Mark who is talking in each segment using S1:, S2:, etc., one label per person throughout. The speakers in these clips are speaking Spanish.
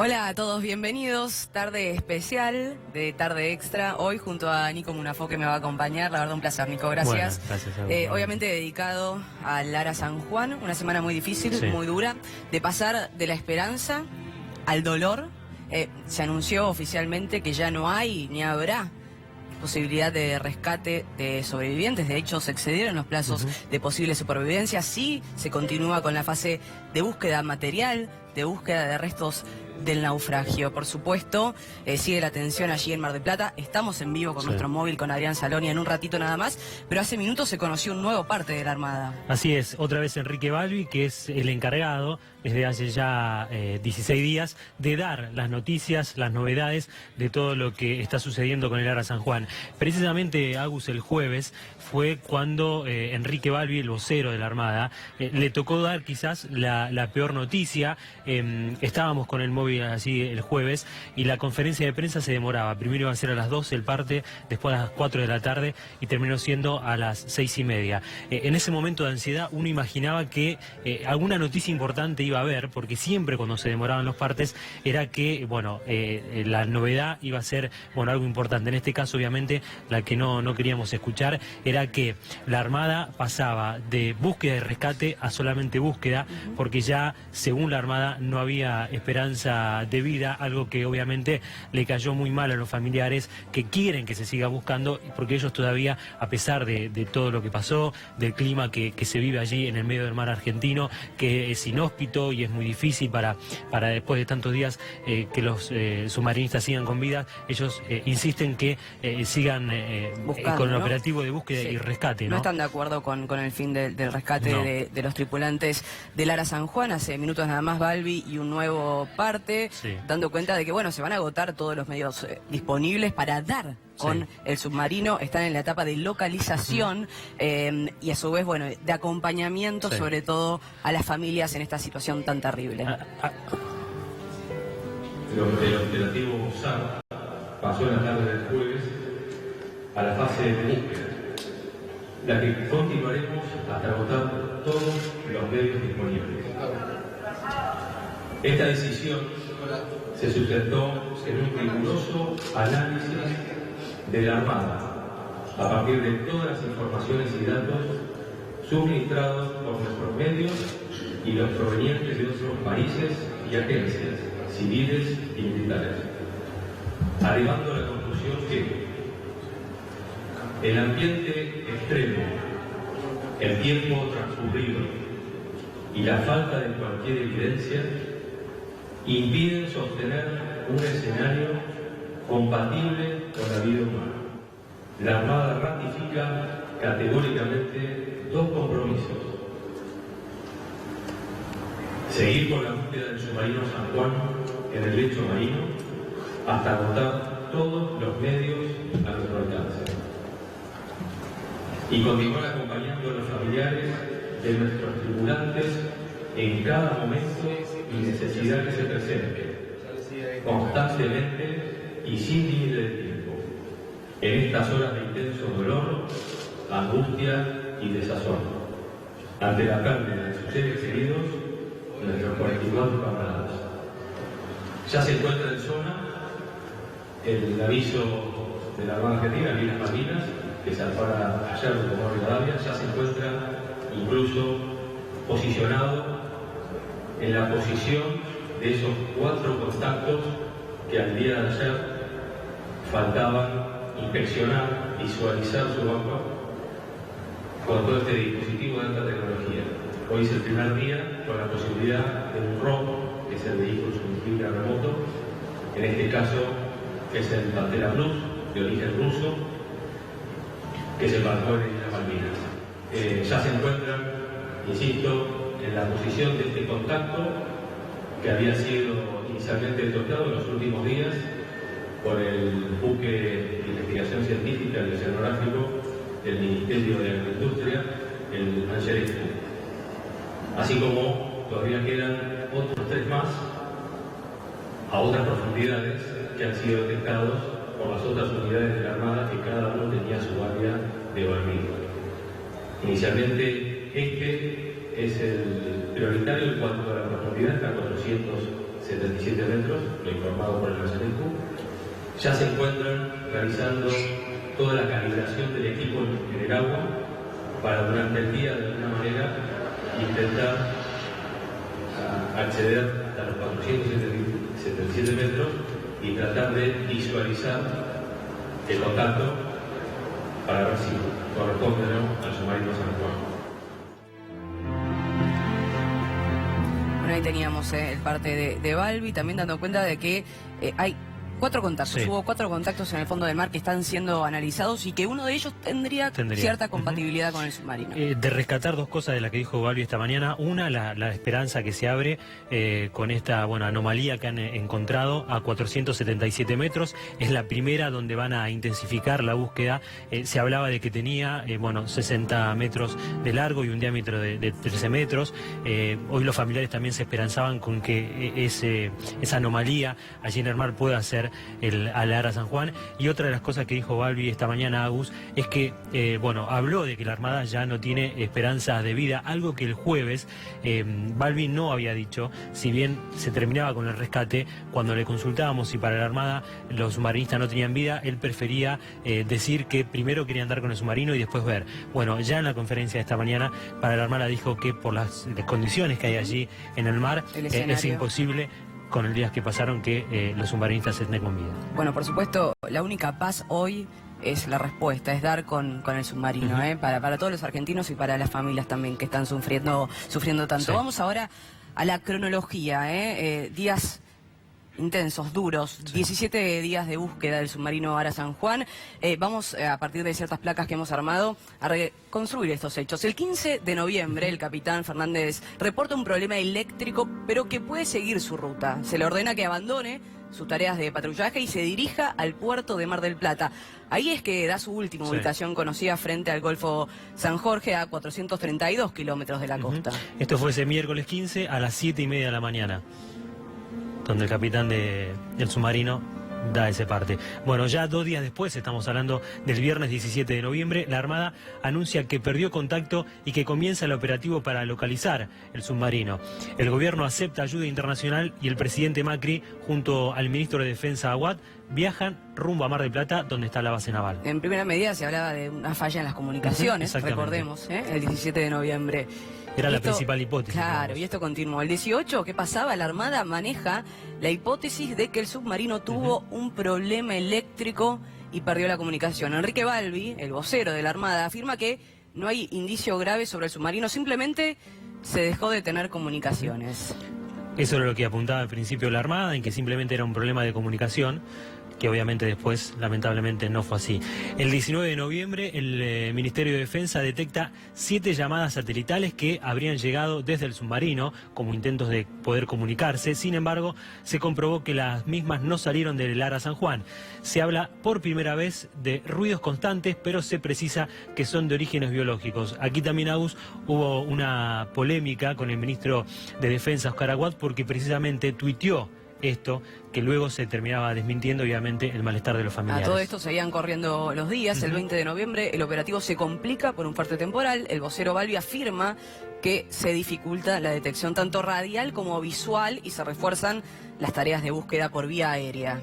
S1: Hola a todos, bienvenidos. Tarde especial de Tarde Extra. Hoy junto a Nico Munafó, que me va a acompañar. La verdad, un placer, Nico. Gracias.
S2: Bueno, gracias a vos.
S1: Obviamente dedicado a Lara San Juan. Una semana muy difícil,
S2: Sí.
S1: muy dura. De pasar de la esperanza al dolor. Se anunció oficialmente que ya no hay ni habrá posibilidad de rescate de sobrevivientes. De hecho, se excedieron los plazos de posible supervivencia. Sí, se continúa con la fase de búsqueda material, de búsqueda de restos del naufragio. Por supuesto, sigue la tensión allí en Mar del Plata. Estamos en vivo con nuestro móvil, con Adrián Saloni, en un ratito nada más, pero hace minutos se conoció un nuevo parte de la Armada.
S2: Así es, otra vez Enrique Balbi, que es el encargado desde hace ya 16 días de dar las noticias, las novedades de todo lo que está sucediendo con el Lara San Juan. Precisamente, Agus, el jueves fue cuando Enrique Balbi, el vocero de la Armada, le tocó dar quizás la peor noticia. Estábamos con el móvil así el jueves y la conferencia de prensa se demoraba. Primero iba a ser a las 12 el parte, después a las 4 de la tarde y terminó siendo a las 6:30. En ese momento de ansiedad uno imaginaba que alguna noticia importante iba a haber, porque siempre cuando se demoraban los partes era que, bueno, la novedad iba a ser, bueno, algo importante. En este caso, obviamente, la que no queríamos escuchar era que la Armada pasaba de búsqueda y rescate a solamente búsqueda, porque ya, según la Armada, no había esperanza de vida, algo que obviamente le cayó muy mal a los familiares que quieren que se siga buscando, porque ellos todavía, a pesar de todo lo que pasó, del clima que se vive allí en el medio del mar argentino, que es inhóspito y es muy difícil para después de tantos días que los submarinistas sigan con vida, ellos insisten que sigan
S1: Buscando,
S2: con el
S1: ¿no?
S2: operativo de búsqueda y rescate, ¿no?
S1: No están de acuerdo con el fin del rescate
S2: No.
S1: de los tripulantes de Lara San Juan. Hace minutos nada más Balbi y un nuevo parte,
S2: Sí.
S1: dando cuenta de que, bueno, se van a agotar todos los medios disponibles para dar con el submarino. Están en la etapa de localización y a su vez, bueno, de acompañamiento, sobre todo a las familias en esta situación tan terrible.
S3: El operativo SAR pasó en la tarde del jueves a la fase de búsqueda, la que continuaremos hasta agotar todos los medios disponibles. Esta decisión se sustentó en un riguroso análisis de la Armada a partir de todas las informaciones y datos suministrados por nuestros medios y los provenientes de otros países y agencias civiles y militares, arribando a la conclusión que el ambiente extremo, el tiempo transcurrido y la falta de cualquier evidencia impiden sostener un escenario compatible con la vida humana. La Armada ratifica categóricamente dos compromisos: seguir con la búsqueda del submarino San Juan en el lecho marino hasta agotar todos los medios a nuestro alcance, y continuar acompañando a los familiares de nuestros tripulantes en cada momento y necesidad que se presente, constantemente y sin límite de tiempo, en estas horas de intenso dolor, angustia y desazón, ante la pérdida de sus seres queridos, nuestros 44 camaradas. Ya se encuentra en zona el aviso de la Armada Argentina, aquí en las Malvinas, que zarpara ayer como Rivadavia, ya se encuentra incluso posicionado en la posición de esos 4 contactos que al día de ayer faltaban inspeccionar, visualizar su agua con todo este dispositivo de alta tecnología. Hoy es el primer día con la posibilidad de un robo, que es el vehículo sumisible remoto, en este caso es el Pantera Plus, de origen ruso, que se embarcó en las Malvinas. Ya se encuentran, insisto, en la posición de este contacto que había sido inicialmente detectado en los últimos días por el buque de investigación científica y oceanográfico del Ministerio de Agricultura, el Angeles. Así como todavía quedan otros 3 más a otras profundidades que han sido detectados por las otras unidades de la Armada, que cada uno tenía su área de barrido. Inicialmente este es el prioritario en cuanto a la profundidad, hasta 400 77 metros, lo informado por el Arsenal. Ya se encuentran realizando toda la calibración del equipo en el agua para durante el día de alguna manera intentar acceder hasta los 477 metros y tratar de visualizar el contacto para ver si corresponde o no al submarino San Juan.
S1: Bueno, ahí teníamos el parte de Balbi, también dando cuenta de que hay 4 contactos.
S2: Sí.
S1: Hubo 4 contactos en el fondo del mar que están siendo analizados y que uno de ellos tendría cierta compatibilidad con el submarino.
S2: De rescatar 2 cosas de las que dijo Balbi esta mañana. Una, la esperanza que se abre con esta anomalía que han encontrado a 477 metros. Es la primera donde van a intensificar la búsqueda. Se hablaba de que tenía 60 metros de largo y un diámetro de 13 metros. Hoy los familiares también se esperanzaban con que esa anomalía allí en el mar pueda ser al Ara San Juan. Y otra de las cosas que dijo Balbi esta mañana, Agus, es que habló de que la Armada ya no tiene esperanzas de vida, algo que el jueves Balbi no había dicho. Si bien se terminaba con el rescate, cuando le consultábamos si para la Armada los submarinistas no tenían vida, él prefería decir que primero quería andar con el submarino y después ver. Bueno, ya en la conferencia de esta mañana para la Armada dijo que por las condiciones que hay allí en el mar es imposible, con el día que pasaron, que los submarinistas estén con vida.
S1: Bueno, por supuesto, la única paz hoy es la respuesta, es dar con el submarino, para todos los argentinos y para las familias también que están sufriendo tanto.
S2: Sí.
S1: Vamos ahora a la cronología, días intensos, duros, sí. 17 días de búsqueda del submarino Ara San Juan. Vamos, a partir de ciertas placas que hemos armado, a reconstruir estos hechos. El 15 de noviembre, el capitán Fernández reporta un problema eléctrico, pero que puede seguir su ruta. Se le ordena que abandone sus tareas de patrullaje y se dirija al puerto de Mar del Plata. Ahí es que da su última ubicación conocida frente al Golfo San Jorge, a 432 kilómetros de la costa.
S2: Esto fue ese miércoles 15 a las 7:30 de la mañana. Donde el capitán del submarino da ese parte. Bueno, ya 2 días después, estamos hablando del viernes 17 de noviembre, la Armada anuncia que perdió contacto y que comienza el operativo para localizar el submarino. El gobierno acepta ayuda internacional y el presidente Macri, junto al ministro de Defensa Aguad, viajan rumbo a Mar del Plata, donde está la base naval.
S1: En primera medida se hablaba de una falla en las comunicaciones, recordemos, el 17 de noviembre.
S2: Era la principal hipótesis.
S1: Claro,
S2: digamos.
S1: y esto continuó. El 18, ¿qué pasaba? La Armada maneja la hipótesis de que el submarino tuvo un problema eléctrico y perdió la comunicación. Enrique Balbi, el vocero de la Armada, afirma que no hay indicio grave sobre el submarino, simplemente se dejó de tener comunicaciones.
S2: Eso era lo que apuntaba al principio la Armada, en que simplemente era un problema de comunicación, que obviamente después, lamentablemente, no fue así. El 19 de noviembre, el Ministerio de Defensa detecta 7 llamadas satelitales que habrían llegado desde el submarino como intentos de poder comunicarse. Sin embargo, se comprobó que las mismas no salieron del Ara San Juan. Se habla por primera vez de ruidos constantes, pero se precisa que son de orígenes biológicos. Aquí también, Agus, hubo una polémica con el ministro de Defensa, Oscar Aguad, porque precisamente tuiteó esto, que luego se terminaba desmintiendo, obviamente, el malestar de los familiares.
S1: A todo esto seguían corriendo los días. El 20 de noviembre el operativo se complica por un fuerte temporal. El vocero Balbi afirma que se dificulta la detección tanto radial como visual y se refuerzan las tareas de búsqueda por vía aérea.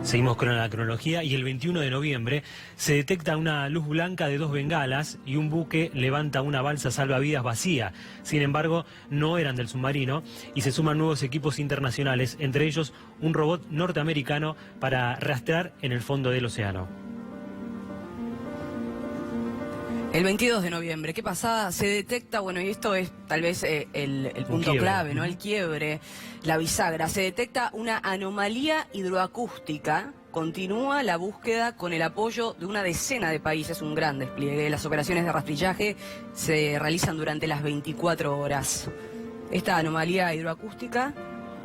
S2: Seguimos con la cronología y el 21 de noviembre se detecta una luz blanca de 2 bengalas y un buque levanta una balsa salvavidas vacía. Sin embargo, no eran del submarino y se suman nuevos equipos internacionales, entre ellos un robot norteamericano para rastrear en el fondo del océano.
S1: El 22 de noviembre, ¿qué pasaba? Se detecta, bueno, y esto es tal vez el punto clave, ¿no? El quiebre, la bisagra. Se detecta una anomalía hidroacústica. Continúa la búsqueda con el apoyo de una decena de países, un gran despliegue. Las operaciones de rastrillaje se realizan durante las 24 horas. Esta anomalía hidroacústica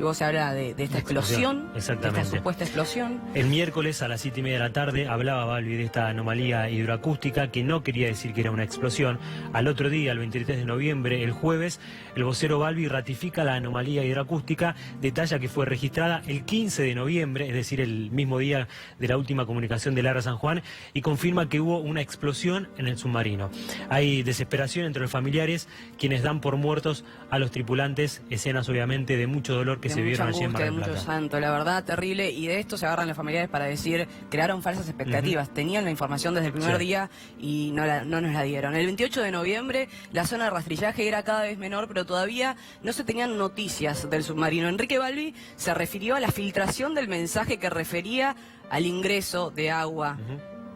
S1: luego se habla de esta explosión, de
S2: exactamente.
S1: esta supuesta explosión.
S2: El miércoles a las 7:30 de la tarde hablaba Balbi de esta anomalía hidroacústica que no quería decir que era una explosión. Al otro día, el 23 de noviembre, el jueves, el vocero Balbi ratifica la anomalía hidroacústica, detalla que fue registrada el 15 de noviembre, es decir, el mismo día de la última comunicación del ARA San Juan, y confirma que hubo una explosión en el submarino. Hay desesperación entre los familiares, quienes dan por muertos a los tripulantes, escenas obviamente de mucho dolor que se vieron allí en Mar del
S1: de mucho
S2: Plata.
S1: santo, la verdad, terrible, y de esto se agarran los familiares para decir, crearon falsas expectativas, tenían la información desde el primer día y no nos la dieron. El 28 de noviembre la zona de rastrillaje era cada vez menor, pero todavía no se tenían noticias del submarino. Enrique Balbi se refirió a la filtración del mensaje que refería al ingreso de agua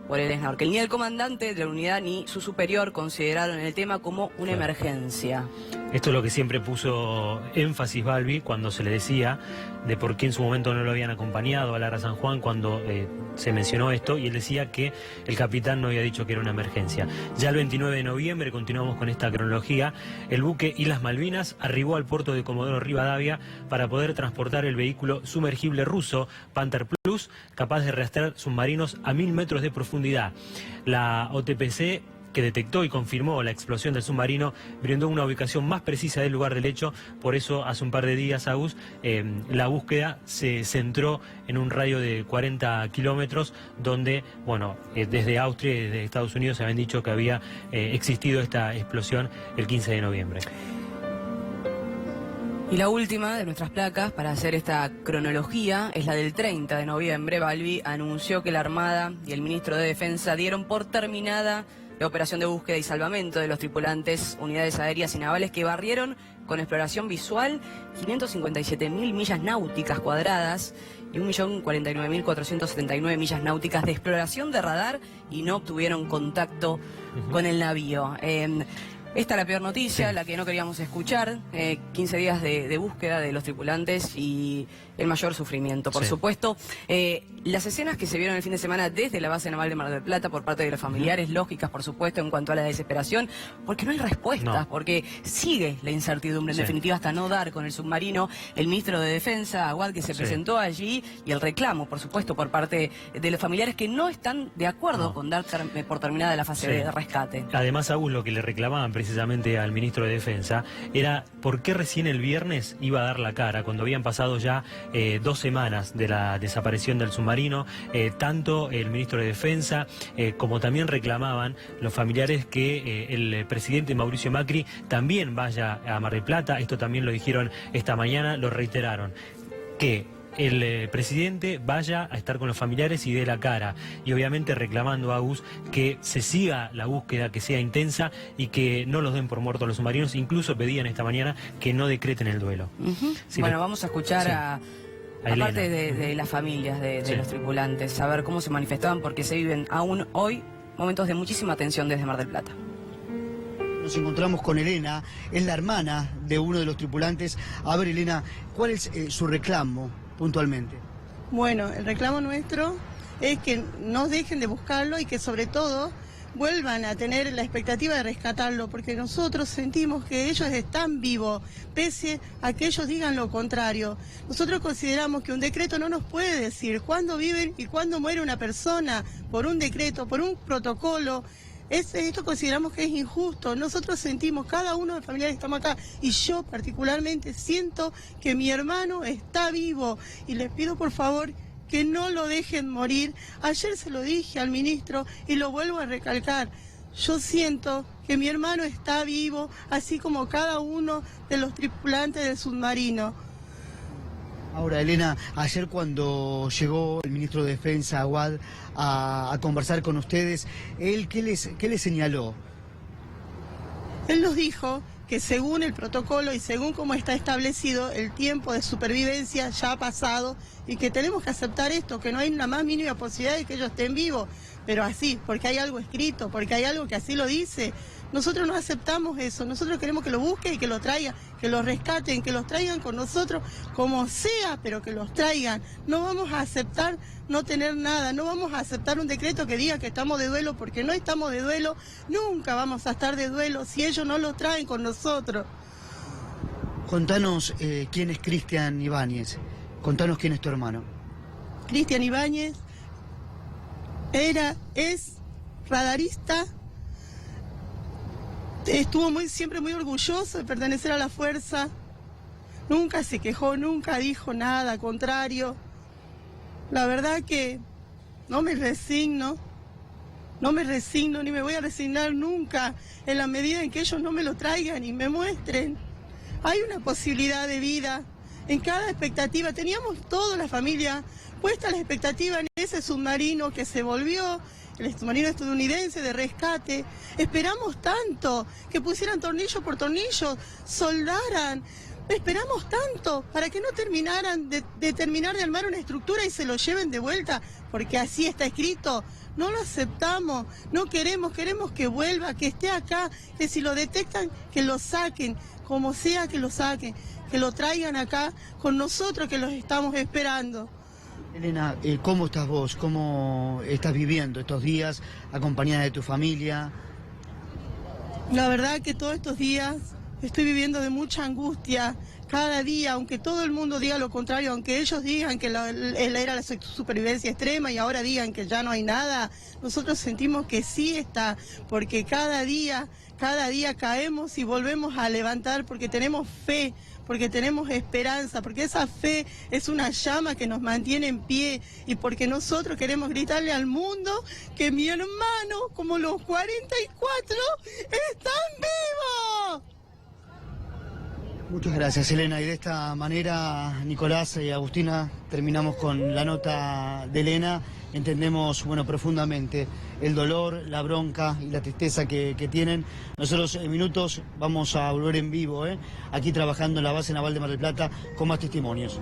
S1: por el snorkel. Ni el comandante de la unidad ni su superior consideraron el tema como una emergencia.
S2: Esto es lo que siempre puso énfasis Balbi cuando se le decía de por qué en su momento no lo habían acompañado al ARA San Juan cuando se mencionó esto, y él decía que el capitán no había dicho que era una emergencia. Ya el 29 de noviembre, continuamos con esta cronología, el buque Islas Malvinas arribó al puerto de Comodoro Rivadavia para poder transportar el vehículo sumergible ruso Panther Plus, capaz de arrastrar submarinos a 1000 metros de profundidad. La OTPC, que detectó y confirmó la explosión del submarino, brindó una ubicación más precisa del lugar del hecho. Por eso, hace un par de días, Agus, la búsqueda se centró en un radio de 40 kilómetros, donde, bueno, desde Austria y desde Estados Unidos se habían dicho que había existido esta explosión el 15 de noviembre.
S1: Y la última de nuestras placas para hacer esta cronología es la del 30 de noviembre. Balbi anunció que la Armada y el ministro de Defensa dieron por terminada la operación de búsqueda y salvamento de los tripulantes, unidades aéreas y navales que barrieron con exploración visual 557.000 millas náuticas cuadradas y 1.049.479 millas náuticas de exploración de radar, y no obtuvieron contacto con el navío. Esta es la peor noticia, la que no queríamos escuchar. 15 días de búsqueda de los tripulantes y el mayor sufrimiento, por supuesto. Las escenas que se vieron el fin de semana desde la base naval de Mar del Plata por parte de los familiares, lógicas, por supuesto, en cuanto a la desesperación, porque no hay respuestas, porque sigue la incertidumbre, en definitiva, hasta no dar con el submarino. El ministro de Defensa, Aguad, que se presentó allí, y el reclamo, por supuesto, por parte de los familiares que no están de acuerdo con dar por terminada la fase de rescate.
S2: Además, Agus, lo que le reclamaban precisamente al ministro de Defensa era por qué recién el viernes iba a dar la cara, cuando habían pasado ya 2 semanas de la desaparición del submarino. Tanto el ministro de Defensa como también reclamaban los familiares que el presidente Mauricio Macri también vaya a Mar del Plata. Esto también lo dijeron esta mañana, lo reiteraron, que el presidente vaya a estar con los familiares y dé la cara, y obviamente reclamando a Agus que se siga la búsqueda, que sea intensa y que no los den por muertos los submarinos. Incluso pedían esta mañana que no decreten el duelo.
S1: Bueno, vamos a escuchar aparte de las familias de los tripulantes, a ver cómo se manifestaban, porque se viven aún hoy momentos de muchísima tensión desde Mar del Plata.
S4: Nos encontramos con Elena, es la hermana de uno de los tripulantes. A ver, Elena, ¿cuál es su reclamo puntualmente?
S5: Bueno, el reclamo nuestro es que no dejen de buscarlo y que sobre todo vuelvan a tener la expectativa de rescatarlo, porque nosotros sentimos que ellos están vivos, pese a que ellos digan lo contrario. Nosotros consideramos que un decreto no nos puede decir cuándo viven y cuándo muere una persona por un decreto, por un protocolo. Esto consideramos que es injusto. Nosotros sentimos, cada uno de los familiares que estamos acá, y yo particularmente siento que mi hermano está vivo, y les pido por favor que no lo dejen morir. Ayer se lo dije al ministro y lo vuelvo a recalcar. Yo siento que mi hermano está vivo, así como cada uno de los tripulantes del submarino.
S4: Ahora, Elena, ayer cuando llegó el ministro de Defensa, Aguad, a conversar con ustedes, ¿él qué les señaló?
S5: Él nos dijo que según el protocolo y según cómo está establecido, el tiempo de supervivencia ya ha pasado y que tenemos que aceptar esto, que no hay una más mínima posibilidad de que ellos estén vivos, pero así, porque hay algo escrito, porque hay algo que así lo dice. Nosotros no aceptamos eso, nosotros queremos que lo busquen y que lo traigan, que lo rescaten, que los traigan con nosotros, como sea, pero que los traigan. No vamos a aceptar no tener nada, no vamos a aceptar un decreto que diga que estamos de duelo, porque no estamos de duelo, nunca vamos a estar de duelo si ellos no lo traen con nosotros.
S4: Contanos quién es Cristian Ibáñez, contanos quién es tu hermano.
S5: Cristian Ibáñez es radarista, estuvo siempre muy orgulloso de pertenecer a la fuerza, nunca se quejó, nunca dijo nada, al contrario. La verdad que no me resigno ni me voy a resignar nunca en la medida en que ellos no me lo traigan y me muestren. Hay una posibilidad de vida en cada expectativa. Teníamos toda la familia puesta la expectativa en ese submarino que se volvió, el submarino estadounidense de rescate. Esperamos tanto que pusieran tornillo por tornillo, soldaran. Esperamos tanto para que no terminaran de terminar de armar una estructura y se lo lleven de vuelta, porque así está escrito. No lo aceptamos, no queremos que vuelva, que esté acá, que si lo detectan, que lo saquen, como sea que lo saquen, que lo traigan acá con nosotros que los estamos esperando.
S4: Elena, ¿cómo estás vos? ¿Cómo estás viviendo estos días acompañada de tu familia?
S5: La verdad que todos estos días estoy viviendo de mucha angustia. Cada día, aunque todo el mundo diga lo contrario, aunque ellos digan que era la supervivencia extrema y ahora digan que ya no hay nada, nosotros sentimos que sí está, porque cada día caemos y volvemos a levantar porque tenemos fe, porque tenemos esperanza, porque esa fe es una llama que nos mantiene en pie y porque nosotros queremos gritarle al mundo que mi hermano, como los 44, están vivos.
S4: Muchas gracias, Elena. Y de esta manera, Nicolás y Agustina, terminamos con la nota de Elena. Entendemos, profundamente el dolor, la bronca y la tristeza que tienen. Nosotros en minutos vamos a volver en vivo, aquí trabajando en la base naval de Mar del Plata, con más testimonios.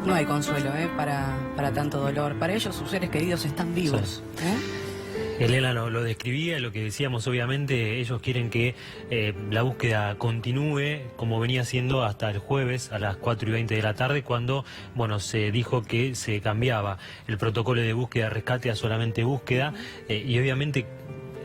S1: No hay consuelo, para tanto dolor. Para ellos sus seres queridos están vivos.
S2: Sí. Elena lo describía, lo que decíamos, obviamente ellos quieren que la búsqueda continúe como venía siendo hasta el jueves a las 4:20 de la tarde, cuando se dijo que se cambiaba el protocolo de búsqueda rescate a solamente búsqueda, y obviamente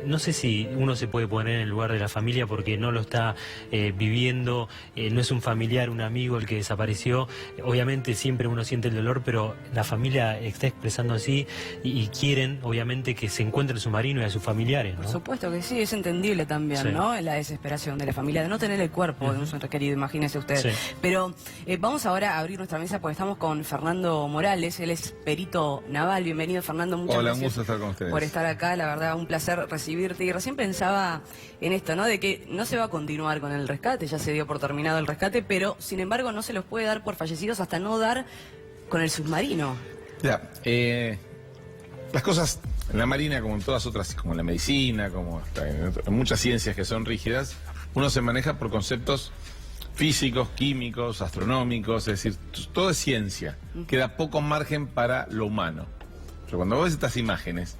S2: no sé si uno se puede poner en el lugar de la familia porque no lo está viviendo, no es un familiar, un amigo el que desapareció. Obviamente siempre uno siente el dolor, pero la familia está expresando así y quieren, obviamente, que se encuentre el submarino y a sus familiares, ¿no?
S1: Por supuesto que sí, es entendible también,
S2: sí,
S1: ¿no? La desesperación de la familia, de no tener el cuerpo de un ser querido, imagínese usted.
S2: Sí.
S1: Pero vamos ahora a abrir nuestra mesa porque estamos con Fernando Morales, él es perito naval. Bienvenido, Fernando, muchas gracias.
S6: Hola, un gusto estar con ustedes.
S1: Por estar acá, la verdad, un placer recibirte. Y recién pensaba en esto, ¿no? De que no se va a continuar con el rescate, ya se dio por terminado el rescate, pero sin embargo no se los puede dar por fallecidos hasta no dar con el submarino.
S6: Ya, las cosas en la marina, como en todas otras, como en la medicina, como en muchas ciencias que son rígidas, uno se maneja por conceptos físicos, químicos, astronómicos, es decir, todo es ciencia, queda poco margen para lo humano. Pero cuando vos ves estas imágenes,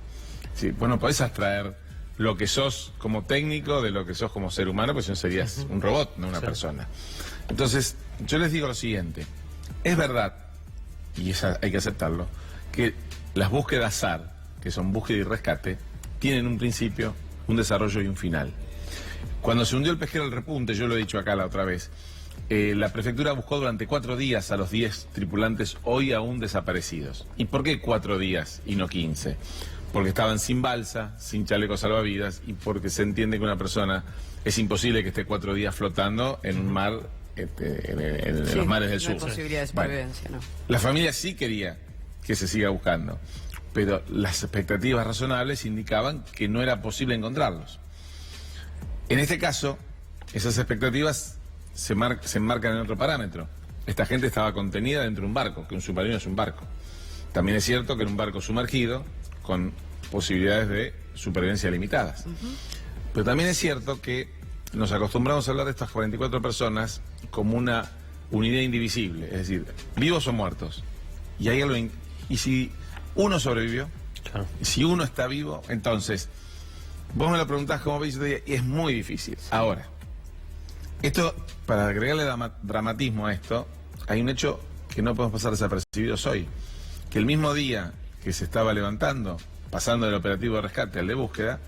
S6: sí, podés abstraer lo que sos como técnico de lo que sos como ser humano, pues si no serías un robot, no una persona. Entonces, yo les digo lo siguiente, es verdad, y hay que aceptarlo, que las búsquedas SAR, que son búsqueda y rescate, tienen un principio, un desarrollo y un final. Cuando se hundió el pesquero El Repunte, yo lo he dicho acá la otra vez, la prefectura buscó durante 4 días a los 10 tripulantes hoy aún desaparecidos. ¿Y por qué 4 días y no 15? Porque estaban sin balsa, sin chaleco salvavidas y porque se entiende que una persona es imposible que esté 4 días flotando en un mar, en los mares del sur.
S1: No hay posibilidad de supervivencia, ¿no?
S6: La familia sí quería que se siga buscando, pero las expectativas razonables indicaban que no era posible encontrarlos. En este caso, esas expectativas se enmarcan en otro parámetro. Esta gente estaba contenida dentro de un barco, que un submarino es un barco. También es cierto que era un barco sumergido, con posibilidades de supervivencia limitadas. Pero también es cierto que nos acostumbramos a hablar de estas 44 personas como una unidad indivisible, es decir, vivos o muertos. Y hay algo y si uno sobrevivió, claro, si uno está vivo, entonces, vos me lo preguntás como veis, y es muy difícil. Ahora, esto, para agregarle dramatismo a esto, hay un hecho que no podemos pasar desapercibidos hoy, que el mismo día que se estaba levantando, pasando del operativo de rescate al de búsqueda,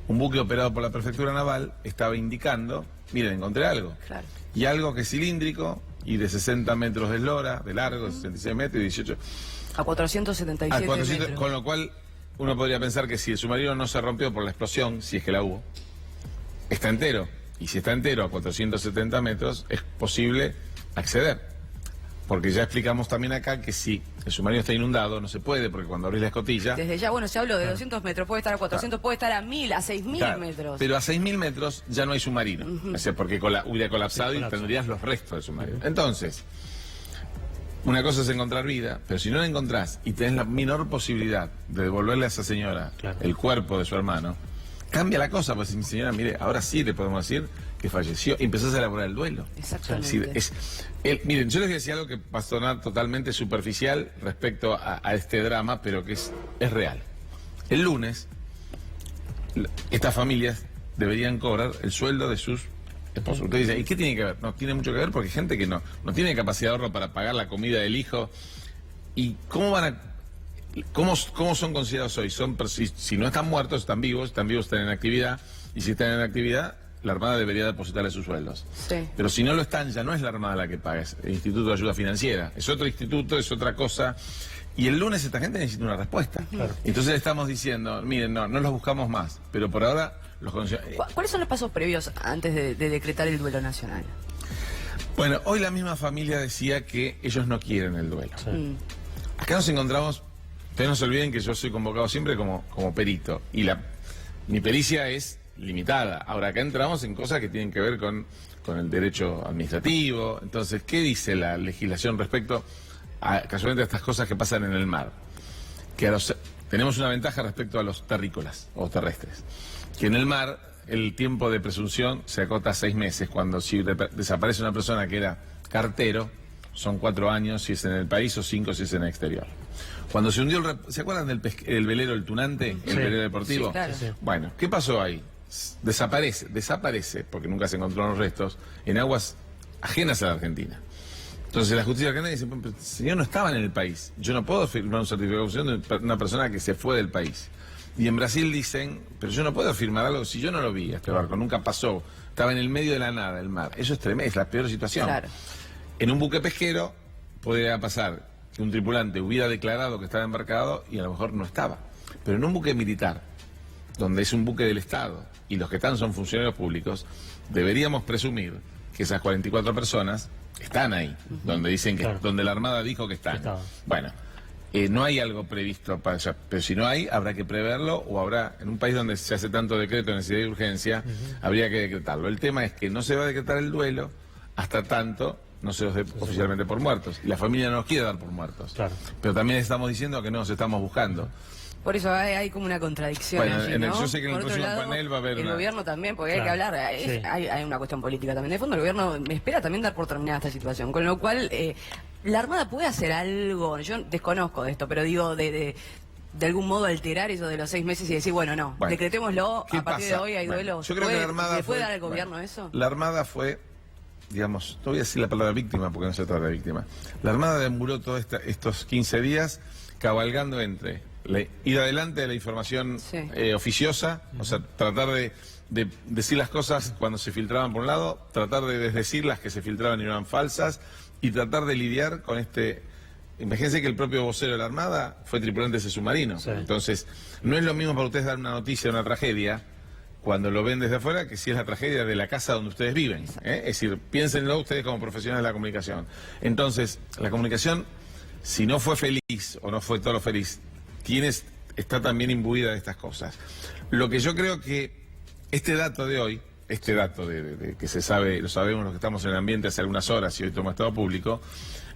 S6: un buque operado por la Prefectura Naval estaba indicando, miren, encontré algo.
S1: Claro.
S6: Y algo que es cilíndrico y de 60 metros de eslora, de largo, 66 metros y 18...
S1: A 477
S6: a 400,
S1: metros.
S6: con lo cual uno podría pensar que si el submarino no se rompió por la explosión, si es que la hubo, está entero. Y si está entero a 470 metros, es posible acceder. Porque ya explicamos también acá que si el submarino está inundado, no se puede, porque cuando abrís la escotilla...
S1: Desde ya, bueno, se habló de 200 metros, puede estar a 400, puede estar a 1000, a 6000
S6: Claro,
S1: metros.
S6: pero a 6.000 metros ya no hay submarino. O sea, porque hubiera colapsado y tendrías los restos del submarino. Entonces, una cosa es encontrar vida, pero si no la encontrás y tenés la menor posibilidad de devolverle a esa señora el cuerpo de su hermano, cambia la cosa, pues mi señora, mire, ahora sí le podemos decir que falleció y empezás a elaborar el duelo.
S1: Exactamente.
S6: Miren, yo les voy a decir algo que va a sonar totalmente superficial respecto a este drama, pero que es real. El lunes, estas familias deberían cobrar el sueldo de sus esposos. Ustedes dicen, ¿y qué tiene que ver? No, tiene mucho que ver porque hay gente que no tiene capacidad de ahorro para pagar la comida del hijo. ¿Y cómo van a...? ¿Cómo son considerados hoy? Si no están muertos, están vivos, están en actividad, y si están en actividad, la Armada debería depositarle sus sueldos.
S1: Sí.
S6: Pero si no lo están, ya no es la Armada la que paga, es el Instituto de Ayuda Financiera. Es otro instituto, es otra cosa. Y el lunes esta gente necesita una respuesta. Claro. Entonces le estamos diciendo, miren, no los buscamos más, pero por ahora los conocemos.
S1: ¿Cuáles son los pasos previos antes de decretar el duelo nacional?
S6: Bueno, hoy la misma familia decía que ellos no quieren el duelo.
S1: Sí.
S6: Acá nos encontramos, ustedes no se olviden que yo soy convocado siempre como perito, y mi pericia es limitada. Ahora, acá entramos en cosas que tienen que ver con el derecho administrativo. Entonces, ¿qué dice la legislación respecto a casualmente a estas cosas que pasan en el mar? Que tenemos una ventaja respecto a los terrícolas o terrestres, que en el mar el tiempo de presunción se acota a 6 meses, cuando si desaparece una persona que era cartero, son 4 años si es en el país o 5 si es en el exterior. Cuando se hundió ¿se acuerdan del velero El Tunante, el velero deportivo?
S1: Sí, claro.
S6: Bueno, ¿qué pasó ahí? Desaparece, porque nunca se encontraron los restos, en aguas ajenas a la Argentina. Entonces la justicia argentina dice, pero el señor no estaba en el país, yo no puedo firmar un certificado de función de una persona que se fue del país. Y en Brasil dicen, pero yo no puedo firmar algo si yo no lo vi, este barco nunca pasó, estaba en el medio de la nada, el mar. Eso es tremendo, es la peor situación.
S1: Claro.
S6: En un buque pesquero podría pasar que un tripulante hubiera declarado que estaba embarcado y a lo mejor no estaba. Pero en un buque militar, donde es un buque del Estado y los que están son funcionarios públicos, deberíamos presumir que esas 44 personas están ahí, donde dicen que, donde la Armada dijo que están. Bueno, no hay algo previsto para eso, pero si no hay, habrá que preverlo, o habrá, en un país donde se hace tanto decreto de necesidad y urgencia, habría que decretarlo. El tema es que no se va a decretar el duelo hasta tanto no se los dé oficialmente por muertos. Y la familia no los quiere dar por muertos. Claro. Pero también estamos diciendo que no los estamos buscando.
S1: Por eso hay como una contradicción.
S6: Bueno,
S1: allí, ¿no?
S6: yo sé que en el
S1: Por otro
S6: próximo
S1: lado,
S6: panel va a haber
S1: el gobierno también, porque hay que hablar, hay una cuestión política también. De fondo, el gobierno me espera también dar por terminada esta situación. Con lo cual, la Armada puede hacer algo, yo desconozco de esto, pero digo, de algún modo alterar eso de los 6 meses y decir, bueno, decretémoslo, a partir de hoy hay duelos.
S6: Yo creo que la Armada
S1: ¿le puede dar al gobierno eso?
S6: La Armada fue, digamos, no voy a decir la palabra víctima porque no se trata de víctima. La Armada demoró todos estos 15 días cabalgando entre ir adelante de la información oficiosa, o sea, tratar de decir las cosas cuando se filtraban por un lado, tratar de desdecir las que se filtraban y no eran falsas, y tratar de lidiar con Imagínense que el propio vocero de la Armada fue tripulante de ese submarino. Entonces, no es lo mismo para ustedes dar una noticia de una tragedia cuando lo ven desde afuera que si es la tragedia de la casa donde ustedes viven. Es decir, piénsenlo ustedes como profesionales de la comunicación. Entonces, la comunicación, si no fue feliz o no fue todo lo feliz, está también imbuida de estas cosas. Lo que yo creo que este dato de hoy, de que se sabe, lo sabemos los que estamos en el ambiente hace algunas horas y hoy toma estado público,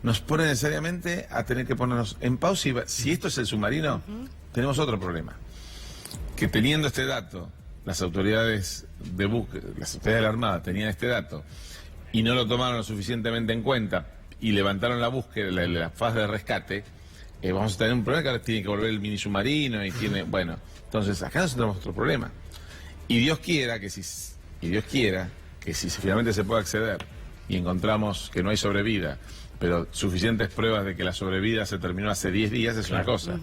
S6: nos pone necesariamente a tener que ponernos en pausa y si esto es el submarino, tenemos otro problema. Que teniendo este dato, las autoridades de la Armada tenían este dato y no lo tomaron lo suficientemente en cuenta y levantaron la búsqueda, la fase de rescate, vamos a tener un problema que ahora tiene que volver el mini submarino y tiene, bueno, entonces acá nosotros tenemos otro problema. Y Dios quiera que si finalmente se puede acceder y encontramos que no hay sobrevida pero suficientes pruebas de que la sobrevida se terminó hace 10 días es una cosa.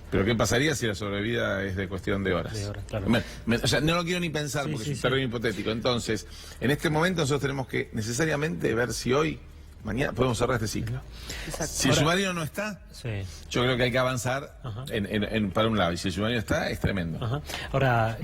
S6: Pero ¿qué pasaría si la sobrevida es de cuestión de horas?
S2: Claro.
S6: O sea, no lo quiero ni pensar porque es un término hipotético. Entonces, en este momento nosotros tenemos que necesariamente ver si hoy, mañana, podemos cerrar este ciclo.
S1: Exacto.
S6: Si el submarino no está, yo creo que hay que avanzar para un lado. Y si el submarino está, es tremendo.
S2: Ahora,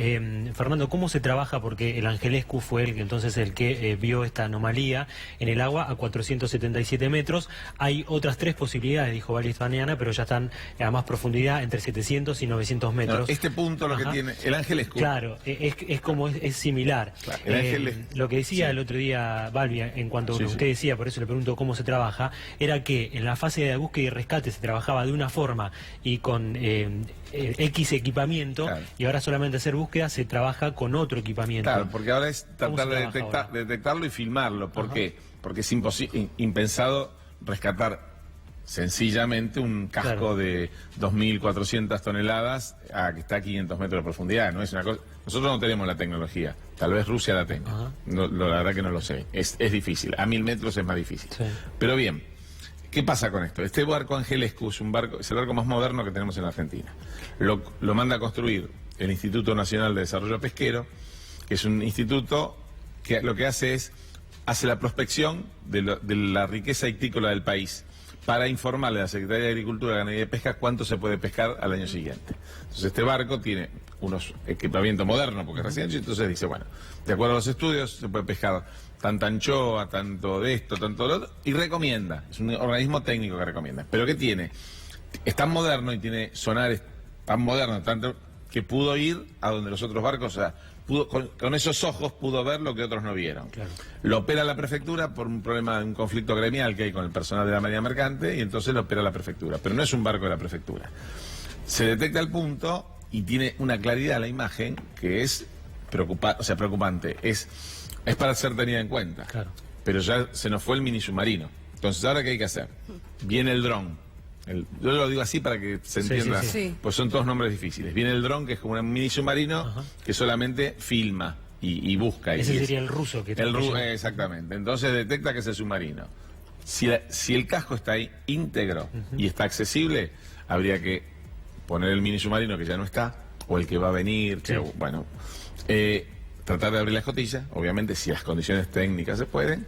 S2: Fernando, ¿cómo se trabaja? Porque el Angelescu fue el que vio esta anomalía en el agua a 477 metros. Hay otras 3 posibilidades, dijo Valvi esta mañana, pero ya están a más profundidad, entre 700 y 900 metros.
S6: No, este punto lo que tiene el Angelescu.
S2: Claro, es similar.
S6: Claro, el Angelescu.
S2: Lo que decía el otro día Valvi, en cuanto a lo que usted decía, por eso le pregunto cómo se trabaja, era que en la fase de búsqueda y rescate se trabajaba de una forma y con X equipamiento, y ahora solamente hacer búsqueda se trabaja con otro equipamiento.
S6: Claro, porque ahora es tratar de detectarlo y filmarlo. ¿Por qué? Porque es impensado rescatar sencillamente un casco de 2.400 toneladas que está a 500 metros de profundidad. No es una cosa. Nosotros no tenemos la tecnología. Tal vez Rusia la tenga. No, la verdad que no lo sé. Es difícil. A 1.000 metros es más difícil. Pero bien, ¿qué pasa con esto? Este barco Angelescu es el barco más moderno que tenemos en la Argentina. Lo manda a construir el Instituto Nacional de Desarrollo Pesquero, que es un instituto que lo que hace la prospección de la riqueza ictícola del país, para informarle a la Secretaría de Agricultura, Ganadería y Pesca cuánto se puede pescar al año siguiente. Entonces este barco tiene unos equipamientos modernos, porque es recién hecho, entonces dice, bueno, de acuerdo a los estudios, se puede pescar tanta anchoa, tanto de esto, tanto de lo otro, y recomienda, es un organismo técnico que recomienda. Pero ¿qué tiene? Es tan moderno y tiene sonares tan modernos, tanto que pudo ir a donde los otros barcos, o sea, con esos ojos pudo ver lo que otros no vieron. Claro. Lo opera la prefectura por un problema, un conflicto gremial que hay con el personal de la Marina Mercante, y entonces lo opera la prefectura. Pero no es un barco de la prefectura. Se detecta el punto y tiene una claridad la imagen que es preocupante. Es para ser tenida en cuenta. Claro. Pero ya se nos fue el mini submarino. Entonces, ¿ahora qué hay que hacer? Viene el dron. Yo lo digo así para que se entienda, pues son todos nombres difíciles. Viene el dron, que es como un mini submarino que solamente filma y busca.
S2: Ese sería el ruso que
S6: exactamente. Entonces detecta que es el submarino. Si el casco está ahí íntegro y está accesible, habría que poner el mini submarino que ya no está, o el que va a venir, tratar de abrir la escotilla, obviamente si las condiciones técnicas se pueden.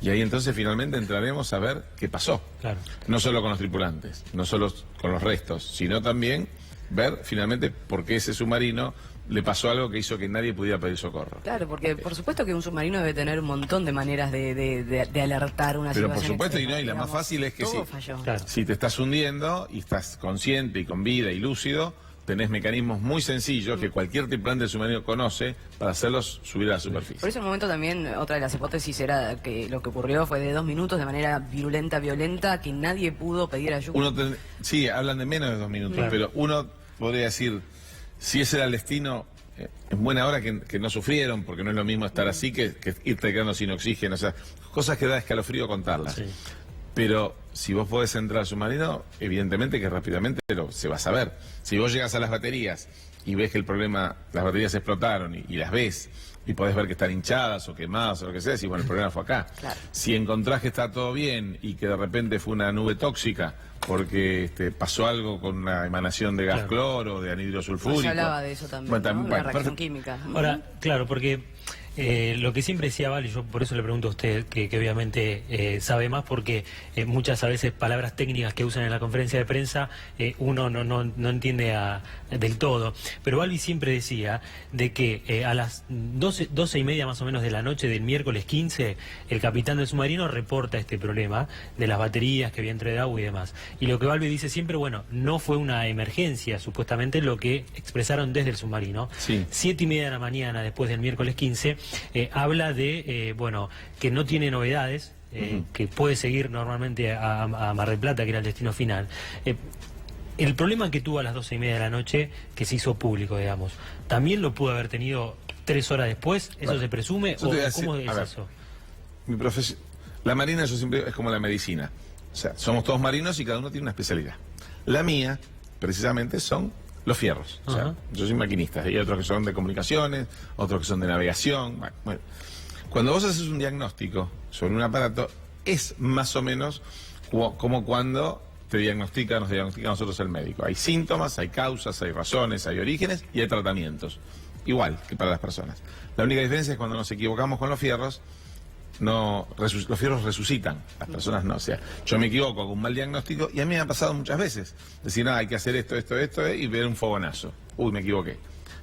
S6: Y ahí entonces finalmente entraremos a ver qué pasó. Claro. No solo con los tripulantes, no solo con los restos, sino también ver finalmente por qué ese submarino le pasó algo que hizo que nadie pudiera pedir socorro.
S1: Claro, porque por supuesto que un submarino debe tener un montón de maneras de alertar una situación.
S6: Pero por supuesto,
S1: extrema,
S6: y la más fácil es que
S1: si
S6: te estás hundiendo y estás consciente y con vida y lúcido, tenés mecanismos muy sencillos que cualquier tripulante del submarino conoce para hacerlos subir a la superficie.
S1: Por eso en el momento también otra de las hipótesis era que lo que ocurrió fue de 2 minutos de manera violenta, que nadie pudo pedir ayuda.
S6: Sí, hablan de menos de 2 minutos, pero uno podría decir, si ese era el destino, en buena hora que no sufrieron, porque no es lo mismo estar así que irte quedando sin oxígeno, o sea, cosas que da escalofrío contarlas. Sí. Pero si vos podés entrar al submarino, evidentemente que rápidamente se va a saber. Si vos llegas a las baterías y ves que el problema, las baterías explotaron y las ves, y podés ver que están hinchadas o quemadas o lo que sea, y bueno, el problema fue acá. Claro. Si encontrás que está todo bien y que de repente fue una nube tóxica porque pasó algo con una emanación de gas cloro, de anhidro sulfúrico.
S1: Se hablaba de eso también, ¿no? Una reacción química.
S2: Ahora, claro, porque lo que siempre decía Val, y yo por eso le pregunto a usted, que obviamente sabe más, porque muchas a veces palabras técnicas que usan en la conferencia de prensa uno no entiende del todo. Pero Valvi siempre decía de que a las 12:30 más o menos de la noche del miércoles 15, el capitán del submarino reporta este problema de las baterías que había entre de agua y demás. Y lo que Valvi dice siempre, bueno, no fue una emergencia, supuestamente lo que expresaron desde el submarino. Sí. 7:30 de la mañana, después del miércoles 15, habla de, que no tiene novedades, que puede seguir normalmente a Mar del Plata, que era el destino final. El problema que tuvo a las 12:30 de la noche, que se hizo público, digamos, ¿también lo pudo haber tenido 3 horas después? ¿Eso se presume? ¿O cómo es eso?
S6: Mi profesión, la marina yo siempre es como la medicina. O sea, somos todos marinos y cada uno tiene una especialidad. La mía, precisamente, son los fierros. O sea, yo soy maquinista. Hay otros que son de comunicaciones, otros que son de navegación. Bueno, cuando vos haces un diagnóstico sobre un aparato, es más o menos como cuando nos diagnostica a nosotros el médico. Hay síntomas, hay causas, hay razones, hay orígenes y hay tratamientos. Igual que para las personas. La única diferencia es cuando nos equivocamos con los fierros, los fierros resucitan, las personas no. O sea, yo me equivoco con un mal diagnóstico y a mí me ha pasado muchas veces. Decir, no, hay que hacer esto, y ver un fogonazo. Uy, me equivoqué.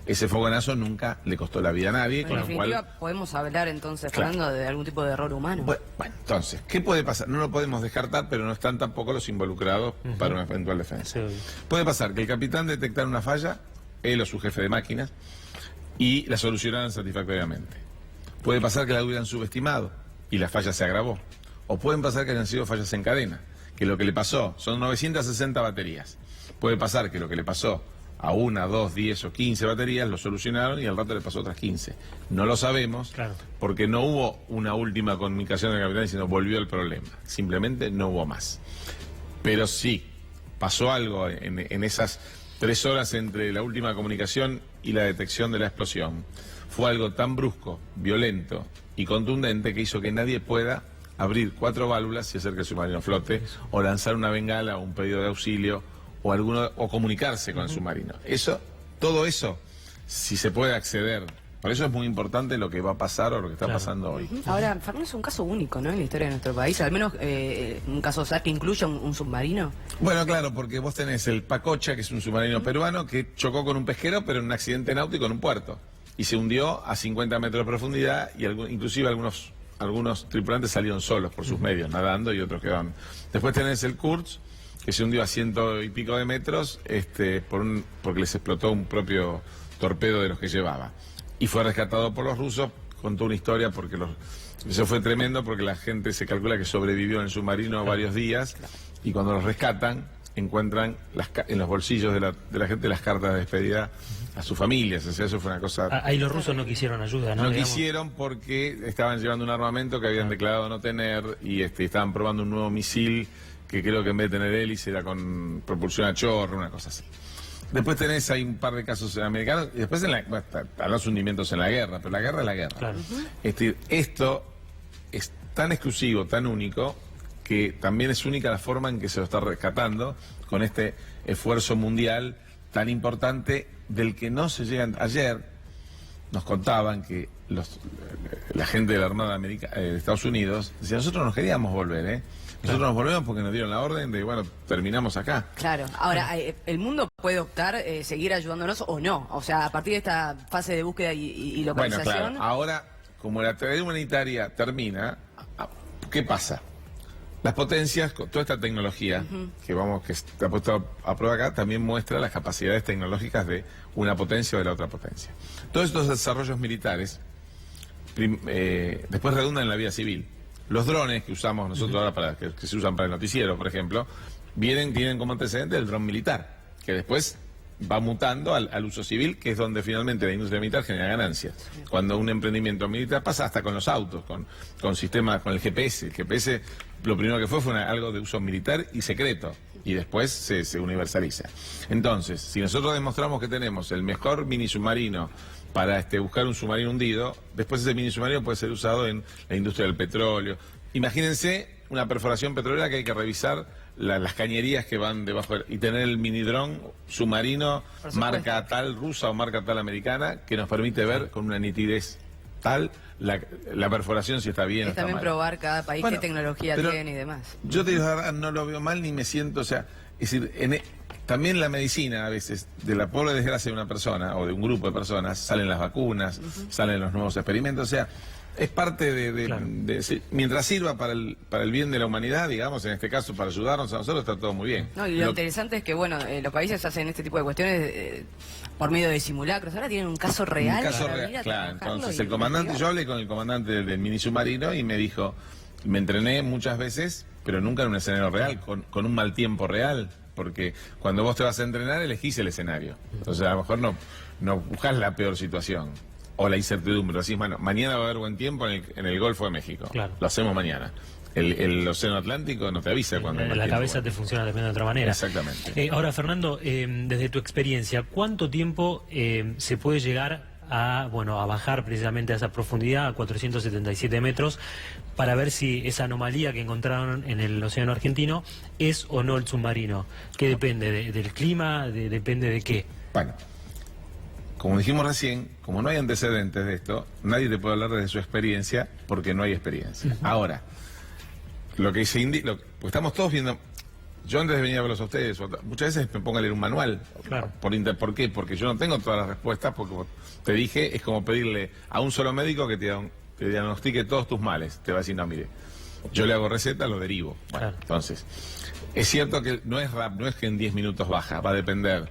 S6: Ese fogonazo nunca le costó la vida a nadie.
S1: En definitiva, podemos hablar entonces, Fernando, de algún tipo de error humano.
S6: Bueno, entonces, ¿qué puede pasar? No lo podemos descartar, pero no están tampoco los involucrados para una eventual defensa. Sí. Puede pasar que el capitán detectara una falla, él o su jefe de máquinas, y la solucionaran satisfactoriamente. Puede pasar que la hubieran subestimado y la falla se agravó. O pueden pasar que hayan sido fallas en cadena, que lo que le pasó son 960 baterías. Puede pasar que lo que le pasó a 1, 2, 10 o 15 baterías lo solucionaron y al rato le pasó otras 15. No lo sabemos, claro, porque no hubo una última comunicación del capitán diciendo volvió el problema. Simplemente no hubo más. Pero sí, pasó algo en esas 3 horas entre la última comunicación y la detección de la explosión. Fue algo tan brusco, violento y contundente que hizo que nadie pueda abrir 4 válvulas y hacer que el submarino flote, o lanzar una bengala o un pedido de auxilio, o comunicarse con el submarino. Todo eso, si se puede acceder. Por eso es muy importante lo que va a pasar o lo que está pasando hoy.
S1: Ahora, Fernando, es un caso único, ¿no?, en la historia de nuestro país. Al menos un caso que incluya un submarino.
S6: Bueno, claro, porque vos tenés el Pacocha, que es un submarino peruano, que chocó con un pesquero, pero en un accidente náutico en un puerto. Y se hundió a 50 metros de profundidad y inclusive algunos tripulantes salieron solos por sus medios, nadando, y otros quedaron. Después tenés el Kurz, que se hundió a 100 y pico de metros porque les explotó un propio torpedo de los que llevaba. Y fue rescatado por los rusos. Contó una historia porque eso fue tremendo, porque la gente se calcula que sobrevivió en el submarino varios días, y cuando los rescatan encuentran en los bolsillos de la gente las cartas de despedida a sus familias. O sea, eso fue una cosa...
S2: Ahí los rusos no quisieron ayuda, ¿no?
S6: No quisieron porque estaban llevando un armamento que habían declarado no tener, y estaban probando un nuevo misil que creo que en vez de tener hélice era con propulsión a chorro, una cosa así. Después hay un par de casos americanos, y después están los hundimientos en la guerra, pero la guerra es la guerra. Claro. Esto es tan exclusivo, tan único, que también es única la forma en que se lo está rescatando, con este esfuerzo mundial tan importante del que no se llegan. Ayer nos contaban que la gente de la Armada de Estados Unidos decía, nosotros nos queríamos volver, Nosotros nos volvemos porque nos dieron la orden de, terminamos acá.
S1: Claro. Ahora, el mundo puede optar, seguir ayudándonos o no. O sea, a partir de esta fase de búsqueda y localización...
S6: Bueno, claro. Ahora, como la tarea humanitaria termina, ¿qué pasa? Las potencias, con toda esta tecnología que está puesto a prueba acá, también muestra las capacidades tecnológicas de una potencia o de la otra potencia. Todos estos desarrollos militares después redundan en la vida civil. Los drones que usamos nosotros ahora, que se usan para el noticiero, por ejemplo, tienen como antecedente el dron militar, que después va mutando al uso civil, que es donde finalmente la industria militar genera ganancias. Cuando un emprendimiento militar pasa hasta con los autos, con sistemas, con el GPS. El GPS, lo primero que fue algo de uso militar y secreto, y después se universaliza. Entonces, si nosotros demostramos que tenemos el mejor mini submarino para buscar un submarino hundido, después ese mini submarino puede ser usado en la industria del petróleo. Imagínense una perforación petrolera que hay que revisar las cañerías que van debajo y tener el mini dron submarino marca tal rusa o marca tal americana, que nos permite ver con una nitidez tal la perforación, si está bien o está mal.
S1: También probar cada país qué tecnología tiene y demás.
S6: Yo te digo, no lo veo mal ni me siento, es decir, también la medicina, a veces, de la pobre desgracia de una persona o de un grupo de personas, salen las vacunas, salen los nuevos experimentos, es parte mientras sirva para el bien de la humanidad, digamos, en este caso para ayudarnos a nosotros, está todo muy bien.
S1: No, y lo interesante es que, los países hacen este tipo de cuestiones por medio de simulacros. Ahora tienen un caso real.
S6: Un caso real, claro. Entonces el comandante, yo hablé con el comandante del mini submarino y me dijo, me entrené muchas veces, pero nunca en un escenario real, con un mal tiempo real. Porque cuando vos te vas a entrenar, elegís el escenario. Entonces, a lo mejor no buscás la peor situación o la incertidumbre. Decís, mañana va a haber buen tiempo en el Golfo de México. Claro. Lo hacemos mañana. El Océano Atlántico no te avisa cuando...
S2: La cabeza te funciona también de otra manera.
S6: Exactamente.
S2: Ahora, Fernando, desde tu experiencia, ¿cuánto tiempo se puede llegar a bajar precisamente a esa profundidad, a 477 metros, para ver si esa anomalía que encontraron en el océano argentino es o no el submarino. ¿Qué depende? ¿Del clima? ¿Depende de qué?
S6: Bueno, como dijimos recién, como no hay antecedentes de esto, nadie te puede hablar desde su experiencia porque no hay experiencia. Ahora, lo que se indica, pues estamos todos viendo. Yo antes de venir a verlos a ustedes, muchas veces me pongo a leer un manual.
S2: Claro.
S6: ¿Por qué? Porque yo no tengo todas las respuestas, porque como te dije, es como pedirle a un solo médico que te diagnostique todos tus males. Te va a decir, no, mire, yo le hago receta, lo derivo. Bueno,
S2: Claro.
S6: entonces, es cierto que no es que en 10 minutos baja, va a depender.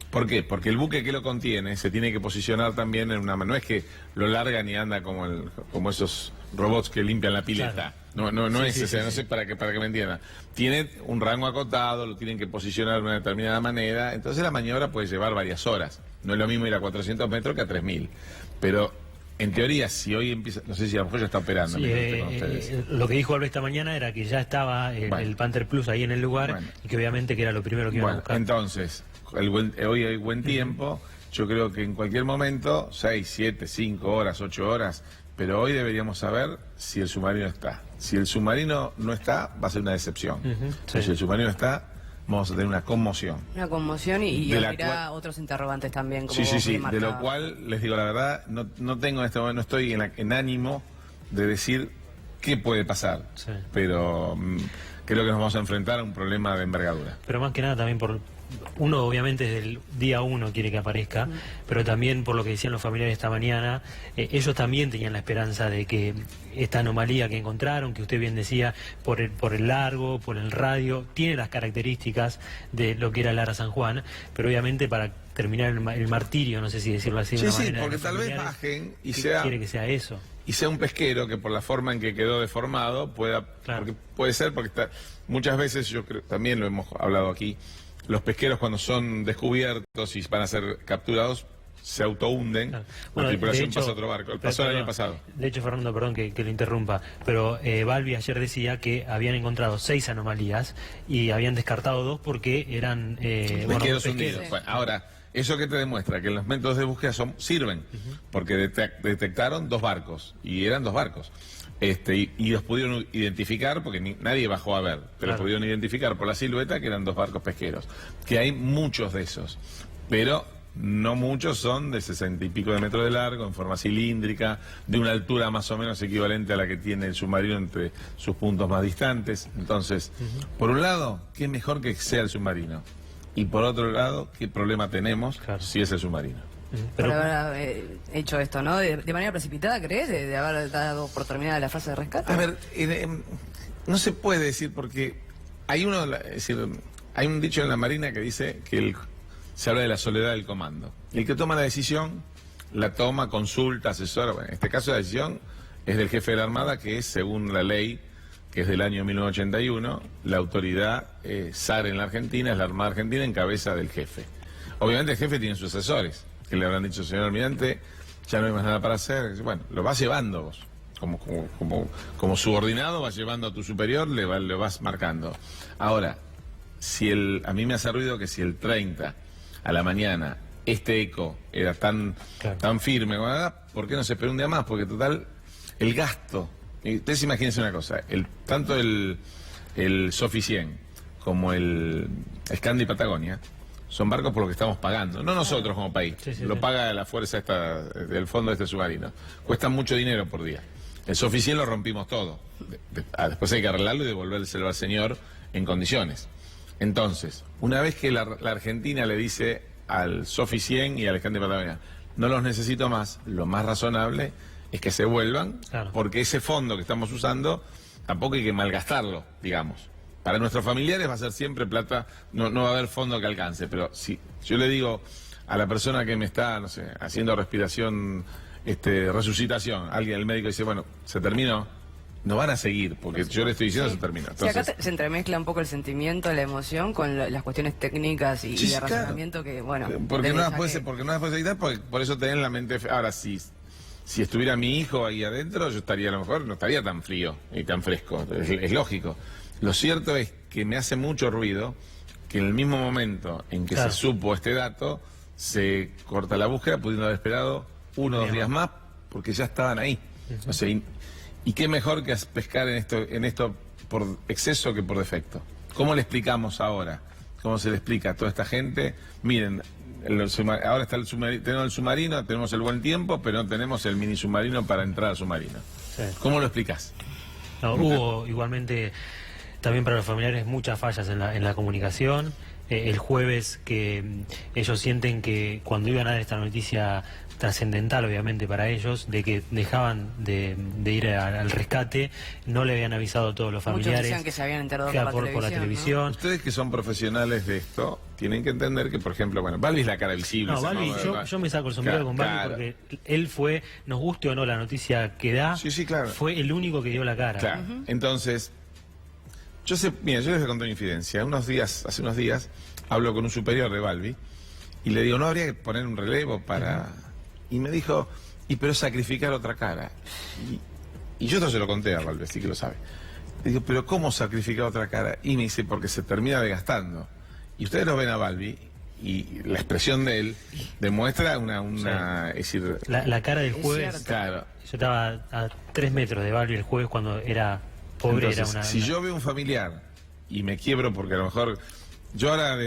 S6: ¿Por qué? Porque el buque que lo contiene se tiene que posicionar también en una... No es que lo largan y anda como esos robots que limpian la pileta.
S2: Claro.
S6: No es
S2: Sí,
S6: ese, no
S2: sí.
S6: sé para que me entiendan. Tiene un rango acotado, lo tienen que posicionar de una determinada manera, entonces la maniobra puede llevar varias horas. No es lo mismo ir a 400 metros que a 3000. Pero en teoría, si hoy empieza, no sé si a lo mejor ya está operando.
S2: Sí,
S6: mientras estoy con ustedes.
S2: lo que dijo Alba esta mañana era que ya estaba el Panther Plus ahí en el lugar,
S6: Bueno.
S2: y que obviamente que era lo primero que iban a
S6: Bueno,
S2: buscar.
S6: entonces, hoy hay buen tiempo, yo creo que en cualquier momento, 6, 7, 5 horas, 8 horas, pero hoy deberíamos saber si el submarino está. Si el submarino no está, va a ser una decepción.
S2: Ujú,
S6: Pero
S2: sí.
S6: si el submarino está, vamos a tener una conmoción.
S1: Una conmoción y
S6: De la
S1: abrirá
S6: cual-
S1: otros interrogantes también. Como
S6: Sí,
S1: vos bien
S6: de lo
S1: marcabas.
S6: cual, les digo la verdad, no tengo en este momento, no estoy en ánimo de decir qué puede pasar,
S2: Sí.
S6: pero creo que nos vamos a enfrentar a un problema de envergadura.
S2: Pero más que nada también uno obviamente desde el día 1 quiere que aparezca, pero también por lo que decían los familiares esta mañana, ellos también tenían la esperanza de que esta anomalía que encontraron, que usted bien decía, por el largo, por el radio, tiene las características de lo que era el Ara San Juan, pero obviamente para terminar el martirio, no sé si decirlo así de
S6: Sí,
S2: una
S6: sí,
S2: manera, de
S6: porque
S2: los
S6: tal vez
S2: familiares,
S6: bajen y
S2: que
S6: sea...
S2: quiere que sea eso.
S6: Y sea un pesquero que por la forma en que quedó deformado pueda...
S2: Claro.
S6: Porque puede ser, porque muchas veces, yo creo, también lo hemos hablado aquí, los pesqueros cuando son descubiertos y van a ser capturados, se autohunden,
S2: Claro.
S6: la
S2: Bueno,
S6: tripulación
S2: de hecho,
S6: pasa a otro barco. Pasó el año
S2: perdón,
S6: pasado.
S2: De hecho, Fernando, perdón que lo interrumpa, pero Balbi ayer decía que habían encontrado 6 anomalías y habían descartado 2 porque eran
S6: Pesqueros
S2: pesqueros.
S6: hundidos. Bueno, ahora, ¿eso qué te demuestra? Que los métodos de búsqueda sirven, porque detectaron 2 barcos, y eran 2 barcos. Y los pudieron identificar, porque nadie bajó a ver, pero
S2: Claro.
S6: pudieron identificar por la silueta que eran 2 barcos pesqueros. Que hay muchos de esos, pero no muchos son de 60 y pico de metros de largo, en forma cilíndrica, de una altura más o menos equivalente a la que tiene el submarino entre sus puntos más distantes. Entonces, por un lado, qué mejor que sea el submarino. Y por otro lado, qué problema tenemos
S2: Claro.
S6: si es el submarino.
S1: Por
S2: Pero,
S1: haber hecho esto, ¿no? De manera precipitada, ¿crees? De haber dado por terminada la fase de rescate.
S6: A ver, no se puede decir porque hay es decir, hay un dicho en la Marina que dice que se habla de la soledad del comando. El que toma la decisión, la toma, consulta, asesora. Bueno, en este caso la decisión es del jefe de la Armada, que es, según la ley, que es del año 1981, la autoridad SAR en la Argentina, es la Armada Argentina en cabeza del jefe. Obviamente el jefe tiene sus asesores, que le habrán dicho, señor almirante, ya no hay más nada para hacer. Bueno, lo vas llevando vos. Como subordinado vas llevando a tu superior, le vas marcando. Ahora, a mí me hace ruido que si el 30 a la mañana este eco era tan firme, ¿por qué no se esperó un día más? Porque total, el gasto. Y ustedes imagínense una cosa, tanto el Sofi 100 como el Scandi Patagonia son barcos por los que estamos pagando, no nosotros como país, lo paga la fuerza esta del fondo de este submarino. Cuestan mucho dinero por día. El Sofi 100 lo rompimos todo. Después hay que arreglarlo y devolvérselo al señor en condiciones. Entonces, una vez que la Argentina le dice al Sofi 100 y al Scandi Patagonia, no los necesito más, lo más razonable es que se vuelvan, porque ese fondo que estamos usando tampoco hay que malgastarlo, digamos. Para nuestros familiares va a ser siempre plata, no va a haber fondo que alcance, pero si yo le digo a la persona que me está, no sé, haciendo respiración, resucitación, el médico dice, bueno, se terminó, no van a seguir, porque yo le estoy diciendo se terminó. Entonces,
S1: acá se entremezcla un poco el sentimiento, la emoción con las cuestiones técnicas y de razonamiento que, bueno...
S6: Porque no las puedes evitar, porque por eso tenés la mente... Ahora, si estuviera mi hijo ahí adentro, yo estaría a lo mejor, no estaría tan frío y tan fresco, es lógico. Lo cierto es que me hace mucho ruido que en el mismo momento en que se supo este dato, se corta la búsqueda, pudiendo haber esperado 1 o 2 días más porque ya estaban ahí. O sea, y qué mejor que pescar en esto por exceso que por defecto. ¿Cómo le explicamos ahora? ¿Cómo se le explica a toda esta gente? Miren, ahora está tenemos el submarino, tenemos el buen tiempo, pero no tenemos el mini submarino para entrar al submarino.
S2: Sí.
S6: ¿Cómo lo explicás?
S2: No, hubo igualmente también para los familiares muchas fallas en la comunicación. El jueves que ellos sienten que cuando iban a dar esta noticia trascendental, obviamente para ellos, de que dejaban de ir al rescate, no le habían avisado a todos los familiares.
S1: Muchos decían que se habían enterado
S6: por la televisión. ¿No? Ustedes que son profesionales de esto, tienen que entender que, por ejemplo, bueno, Balbi es la cara visible.
S2: No, Balbi, yo me saco el sombrero con Balbi porque él fue, nos guste o no la noticia que da,
S6: claro,
S2: fue el único que dio la cara.
S6: Claro. Entonces, yo les voy a contar una infidencia. Hace unos días, hablo con un superior de Balbi y le digo, ¿no habría que poner un relevo para...? Y me dijo, pero sacrificar otra cara. Y yo esto se lo conté a Balbi, así que lo sabe. Le digo, ¿pero cómo sacrificar otra cara? Y me dice, porque se termina desgastando. Y ustedes lo ven a Balbi, y la expresión de él demuestra es decir,
S2: la cara del jueves.
S6: Claro.
S2: Yo estaba a 3 metros de Balbi el jueves cuando era pobre.
S6: Entonces, si yo veo un familiar y me quiebro porque a lo mejor yo ahora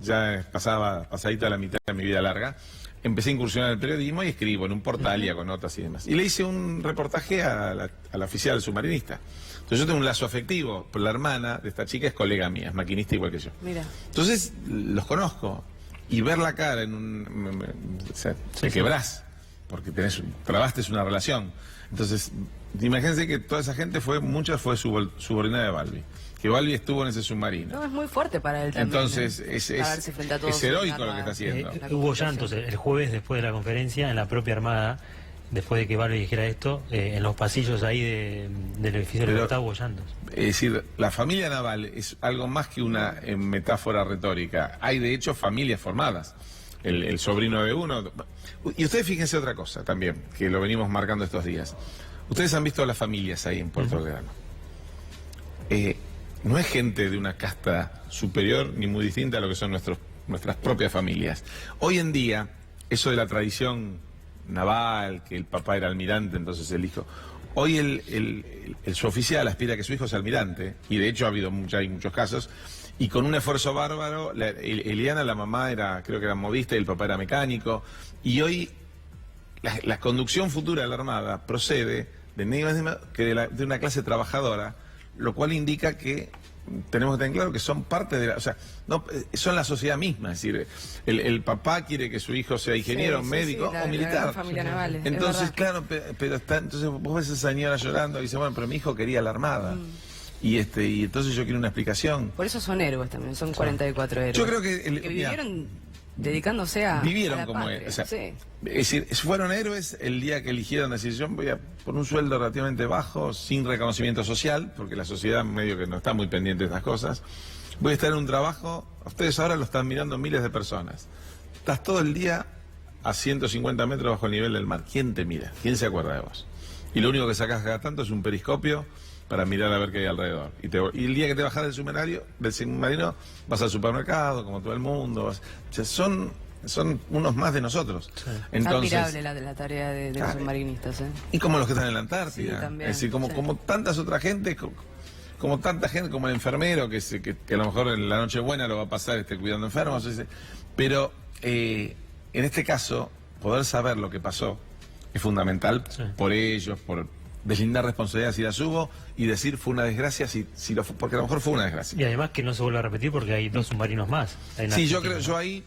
S6: ya pasadita la mitad de mi vida larga, empecé a incursionar en el periodismo y escribo en un portal y con notas y demás. Y le hice un reportaje a la oficial submarinista. Entonces yo tengo un lazo afectivo, pero la hermana de esta chica es colega mía, es maquinista igual que yo.
S1: Mira.
S6: Entonces los conozco y ver la cara te quebrás, porque trabaste una relación. Entonces, imagínense que toda esa gente mucha fue subordinada de Balbi. Que Balbi estuvo en ese submarino.
S1: No, es muy fuerte para él también.
S6: Entonces, es heroico lo que está haciendo.
S2: Hubo llantos el jueves después de la conferencia en la propia Armada, después de que Balbi dijera esto, en los pasillos ahí del edificio de la Libertad hubo llantos. Es
S6: decir, la familia naval es algo más que una metáfora retórica. Hay de hecho familias formadas. El sobrino de uno. Y ustedes fíjense otra cosa también, que lo venimos marcando estos días. Ustedes han visto a las familias ahí en Puerto Belgrano. No es gente de una casta superior ni muy distinta a lo que son nuestras propias familias. Hoy en día, eso de la tradición naval, que el papá era almirante, entonces el hijo... Hoy el suboficial aspira a que su hijo sea almirante, y de hecho hay muchos casos, y con un esfuerzo bárbaro, Eliana, la mamá, creo que era modista y el papá era mecánico, y hoy la conducción futura de la Armada procede de una clase trabajadora, lo cual indica que tenemos que tener claro que son parte de son la sociedad misma. Es decir, el papá quiere que su hijo sea ingeniero, médico o militar.
S1: La familia naval,
S6: entonces, claro, entonces vos ves a esa señora llorando y dice, bueno, pero mi hijo quería la Armada. Y entonces yo quiero una explicación.
S1: Por eso son héroes también, son 44 héroes.
S6: Yo creo que
S1: vivieron dedicándose a
S6: vivieron como
S1: patria.
S6: Es decir, fueron héroes el día que eligieron decir, yo voy por un sueldo relativamente bajo, sin reconocimiento social, porque la sociedad medio que no está muy pendiente de estas cosas, voy a estar en un trabajo, ustedes ahora lo están mirando miles de personas, estás todo el día a 150 metros bajo el nivel del mar, ¿quién te mira? ¿Quién se acuerda de vos? Y lo único que sacás cada tanto es un periscopio para mirar a ver qué hay alrededor. Y el día que te bajas del submarino vas al supermercado, como todo el mundo. Son unos más de nosotros.
S1: Sí.
S6: Entonces,
S1: admirable la tarea de los submarinistas.
S6: Y como los que están en la Antártida.
S1: Sí, también,
S6: es decir, como tantas otras gente, como tanta gente, como el enfermero, que a lo mejor en la Nochebuena lo va a pasar cuidando enfermos. Pero en este caso, poder saber lo que pasó es fundamental por ellos, por deslindar responsabilidades si las hubo y decir fue una desgracia porque a lo mejor fue una desgracia.
S2: Y además que no se vuelva a repetir porque hay 2 submarinos más.
S6: Sí, yo ahí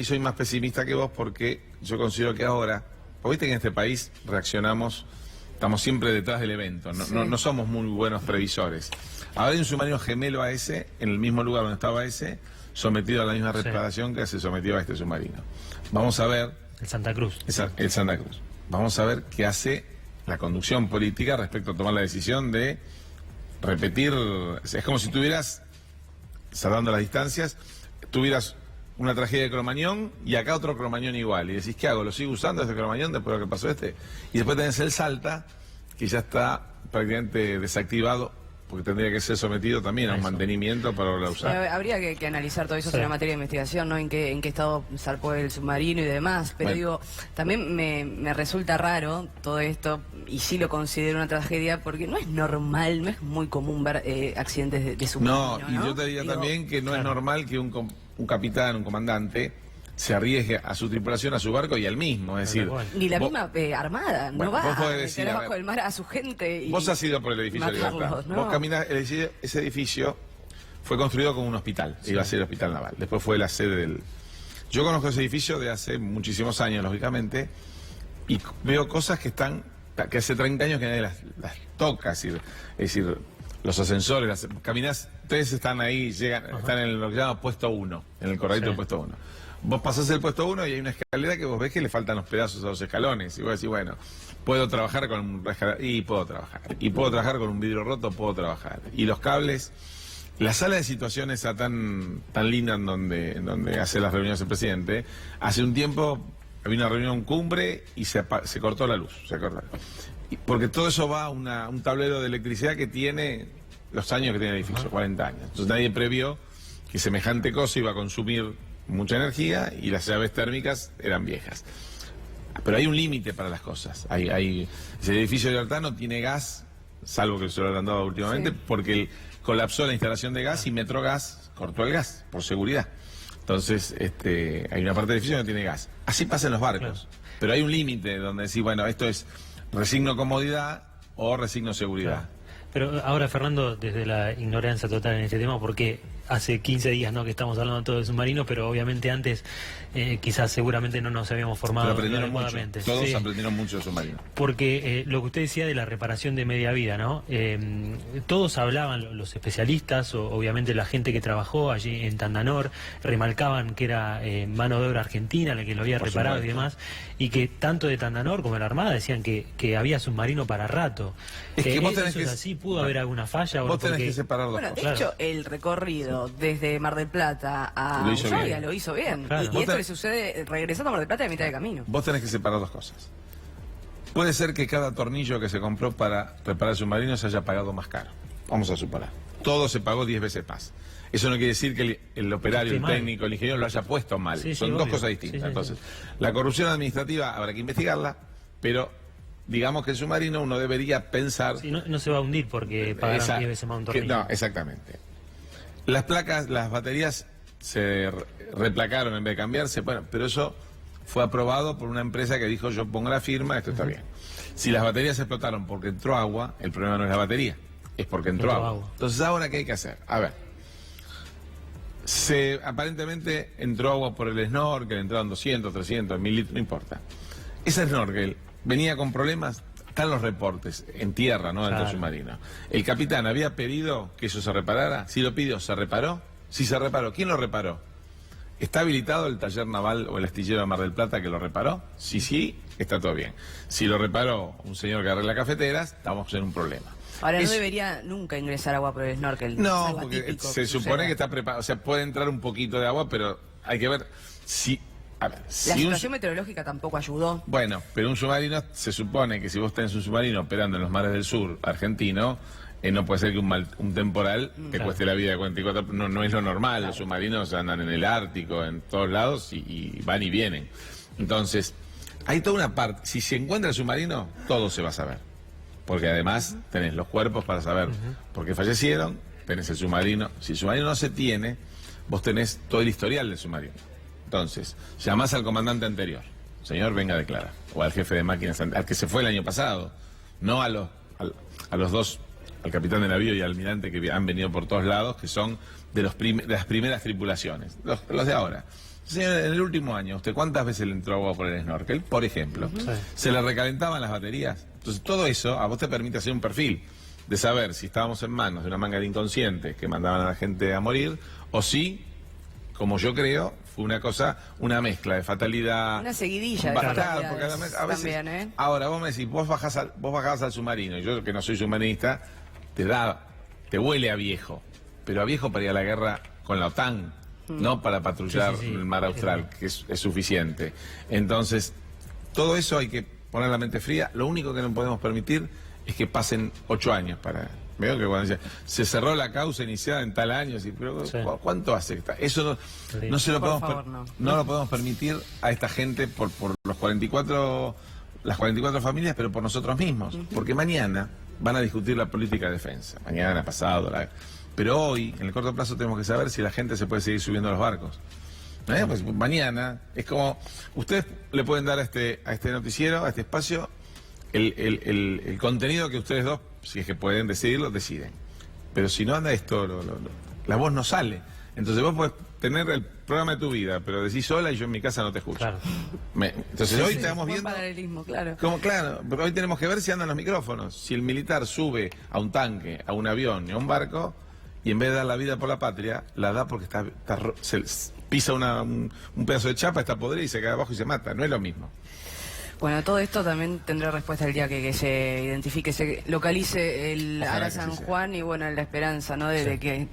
S6: soy más pesimista que vos porque yo considero que ahora, porque viste que en este país reaccionamos, estamos siempre detrás del evento, no somos muy buenos previsores. Ahora hay un submarino gemelo a ese, en el mismo lugar donde estaba ese, sometido a la misma reparación que se sometió a este submarino. Vamos a ver...
S2: El Santa Cruz.
S6: El Santa Cruz. Vamos a ver qué hace la conducción política respecto a tomar la decisión de repetir. Es como si tuvieras, salvando las distancias, tuvieras una tragedia de Cromañón y acá otro Cromañón igual. Y decís, ¿qué hago? ¿Lo sigo usando este Cromañón después de lo que pasó Y después tenés el Salta, que ya está prácticamente desactivado porque tendría que ser sometido también a un mantenimiento para volver a usar.
S1: Habría que analizar todo eso
S2: Sí.
S1: en la materia de investigación, ¿no? En qué estado zarpó el submarino y demás. Pero
S6: Bueno.
S1: digo, también me resulta raro todo esto, y sí lo considero una tragedia, porque no es normal, no es muy común ver accidentes de submarino,
S6: No, y yo te diría
S1: Digo,
S6: también que no es normal que un capitán, un comandante, se arriesgue a su tripulación, a su barco y al mismo. Es decir,
S2: Tal cual.
S1: Ni la
S6: vos-
S1: misma armada,
S6: Bueno,
S1: no va
S6: vos podés
S1: a
S6: decir,
S1: meter
S6: a
S1: abajo
S6: ver,
S1: del mar a su gente. Y
S6: vos has ido por el edificio de
S1: matarlos,
S6: Libertad.
S1: ¿no?
S6: Vos caminás, ese edificio fue construido como un hospital, iba a ser el hospital naval. Después fue la sede del... Yo conozco ese edificio de hace muchísimos años, lógicamente, y veo cosas que hace 30 años que nadie las toca. Es decir, los ascensores, caminás, ustedes están ahí, están en lo que se llama puesto 1, en el corredito
S2: Sí.
S6: del puesto 1. Vos pasás el puesto 1 y hay una escalera que vos ves que le faltan los pedazos a los escalones. Y vos decís, bueno, puedo trabajar con un y puedo trabajar. Y puedo trabajar con un vidrio roto, puedo trabajar. Y los cables, la sala de situaciones está tan linda en donde hace las reuniones el presidente. Hace un tiempo había una reunión cumbre y se cortó la luz. Porque todo eso va a un tablero de electricidad que tiene los años que tiene el edificio, 40 años. Entonces nadie previó que semejante cosa iba a consumir mucha energía y las llaves térmicas eran viejas. Pero hay un límite para las cosas. Ese edificio de Libertad no tiene gas, salvo que se lo habrán dado últimamente,
S1: Sí.
S6: porque colapsó la instalación de gas y Metrogas cortó el gas, por seguridad. Entonces, hay una parte del edificio que no tiene gas. Así pasa en los barcos.
S2: Claro.
S6: Pero hay un límite donde decís, bueno, esto es resigno comodidad o resigno seguridad.
S2: Claro. Pero ahora, Fernando, desde la ignorancia total en este tema, porque hace 15 días, ¿no?, que estamos hablando todo de submarinos, pero obviamente antes quizás seguramente no nos habíamos formado
S6: Pero aprendieron mucho.
S2: adecuadamente.
S6: Todos
S2: Sí.
S6: aprendieron mucho de submarino.
S2: Porque lo que usted decía de la reparación de media vida, ¿no? Todos hablaban, los especialistas, obviamente la gente que trabajó allí en Tandanor, remarcaban que era mano de obra argentina la que lo había
S6: Por
S2: reparado y
S6: supuesto.
S2: demás, y que tanto de Tandanor como de la Armada decían que había submarino para rato.
S6: Es que vos tenés
S2: ¿Eso
S6: que-
S2: es así? ¿Pudo haber alguna falla?
S6: Vos tenés
S2: Porque-
S6: que separar dos
S1: Bueno, de
S6: cosas.
S1: hecho, el recorrido desde Mar del Plata a
S6: Lo hizo
S1: Ushuaia
S6: bien.
S1: lo hizo bien.
S2: Claro.
S1: Y
S6: Vos
S1: esto
S6: te-
S1: le sucede regresando a Mar del Plata de mitad de camino.
S6: Vos tenés que separar dos cosas. Puede ser que cada tornillo que se compró para reparar el submarino se haya pagado más caro. Vamos a suponer. Todo se pagó 10 veces más. Eso no quiere decir que el operario,
S2: Esté
S6: el
S2: mal.
S6: técnico, el ingeniero lo haya puesto mal.
S2: Sí, sí,
S6: Son dos
S2: obvio.
S6: cosas distintas.
S2: Sí, sí,
S6: Entonces, la corrupción administrativa habrá que investigarla, pero digamos que el submarino uno debería pensar...
S2: Sí, no se va a hundir porque pagaron
S6: Esa-
S2: 10 veces más un
S6: que-
S2: tornillo.
S6: No, exactamente. Las placas, las baterías se replacaron en vez de cambiarse, bueno, pero eso fue aprobado por una empresa que dijo yo pongo la firma, esto está bien. Si las baterías explotaron porque entró agua, el problema no es la batería, es porque entró agua. Entonces, ¿ahora qué hay que hacer? A ver, aparentemente entró agua por el snorkel, entraron 200, 300, 1000 litros, no importa. Ese snorkel venía con problemas, están los reportes, en tierra, no dentro del
S2: Claro.
S6: submarino. El capitán había pedido que eso se reparara, si lo pidió, ¿se reparó? Si se reparó, ¿quién lo reparó? ¿Está habilitado el taller naval o el astillero de Mar del Plata que lo reparó? Si sí, está todo bien. Si lo reparó un señor que arregla cafeteras, estamos en un problema.
S1: Ahora,
S6: Es-
S1: no debería nunca ingresar agua por el snorkel. Es
S6: No,
S1: algo
S6: porque
S1: atípico
S6: se supone
S1: suceda.
S6: que está preparado, o sea, puede entrar un poquito de agua, pero hay que ver si... A ver,
S1: La
S6: si un-
S1: situación meteorológica tampoco ayudó.
S6: Bueno, pero un submarino, se supone que si vos tenés un submarino operando en los mares del sur argentino, no puede ser que un temporal te
S2: Claro.
S6: cueste la vida de 44, no es lo normal, los submarinos andan en el Ártico, en todos lados, y van y vienen. Entonces, hay toda una parte, si se encuentra el submarino, todo se va a saber. Porque además tenés los cuerpos para saber por qué fallecieron, tenés el submarino. Si el submarino no se tiene, vos tenés todo el historial del submarino. Entonces, llamás al comandante anterior. Señor, venga a declarar. O al jefe de máquinas, al que se fue el año pasado. No a los dos, al capitán de navío y al almirante que han venido por todos lados, que son de las primeras tripulaciones. Los de ahora. Señor, en el último año, ¿usted cuántas veces le entró agua por el snorkel? Por ejemplo.
S2: Sí.
S6: ¿Se le recalentaban las baterías? Entonces, todo eso a vos te permite hacer un perfil de saber si estábamos en manos de una manga de inconscientes que mandaban a la gente a morir, o si, como yo creo, fue una mezcla de fatalidad.
S1: Una seguidilla de
S6: Claro,
S1: fatalidades
S6: porque a veces,
S1: también, ¿eh?
S6: Ahora, vos me decís, vos bajabas al submarino, y yo que no soy submarinista, te huele a viejo, pero a viejo para ir a la guerra con la OTAN, no para patrullar
S2: Sí, sí, sí.
S6: el mar austral, que es suficiente. Entonces, todo eso hay que poner la mente fría. Lo único que no podemos permitir es que pasen 8 años para Veo que cuando dice, se cerró la causa iniciada en tal año, sí, pero
S2: Sí.
S6: ¿cuánto hace? Eso no se lo
S1: Por
S6: podemos
S1: favor,
S6: no lo podemos permitir a esta gente por los 44, las 44 familias, pero por nosotros mismos. Porque mañana van a discutir la política de defensa. Mañana, pasado. Pero hoy, en el corto plazo, tenemos que saber si la gente se puede seguir subiendo a los barcos. Pues mañana es como, ustedes le pueden dar a este noticiero, a este espacio, el contenido que ustedes dos, si es que pueden decidirlo, deciden. Pero si no anda esto, la voz no sale. Entonces vos podés tener el programa de tu vida, pero decís sola y yo en mi casa no te escucho.
S2: Claro.
S6: Entonces hoy estamos
S1: Buen
S6: viendo...
S1: paralelismo, claro.
S6: Claro, pero hoy tenemos que ver si andan los micrófonos. Si el militar sube a un tanque, a un avión y a un barco, y en vez de dar la vida por la patria, la da porque se pisa un pedazo de chapa, está podrida y se cae abajo y se mata. No es lo mismo.
S1: Bueno, todo esto también tendrá respuesta el día que se identifique, se localice el
S6: Ojalá
S1: Ara
S6: que
S1: San
S6: sí sea.
S1: Juan y bueno, la esperanza, ¿no? De que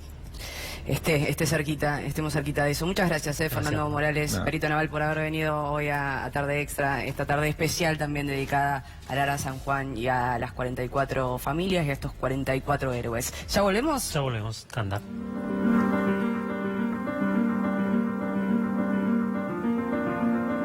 S1: estemos cerquita de eso. Muchas gracias, Fernando Morales,
S6: No.
S1: perito naval, por haber venido hoy a Tarde Extra, esta tarde especial también dedicada al Ara San Juan y a las 44 familias y a estos 44 héroes. ¿Ya volvemos?
S2: Ya volvemos, tanda.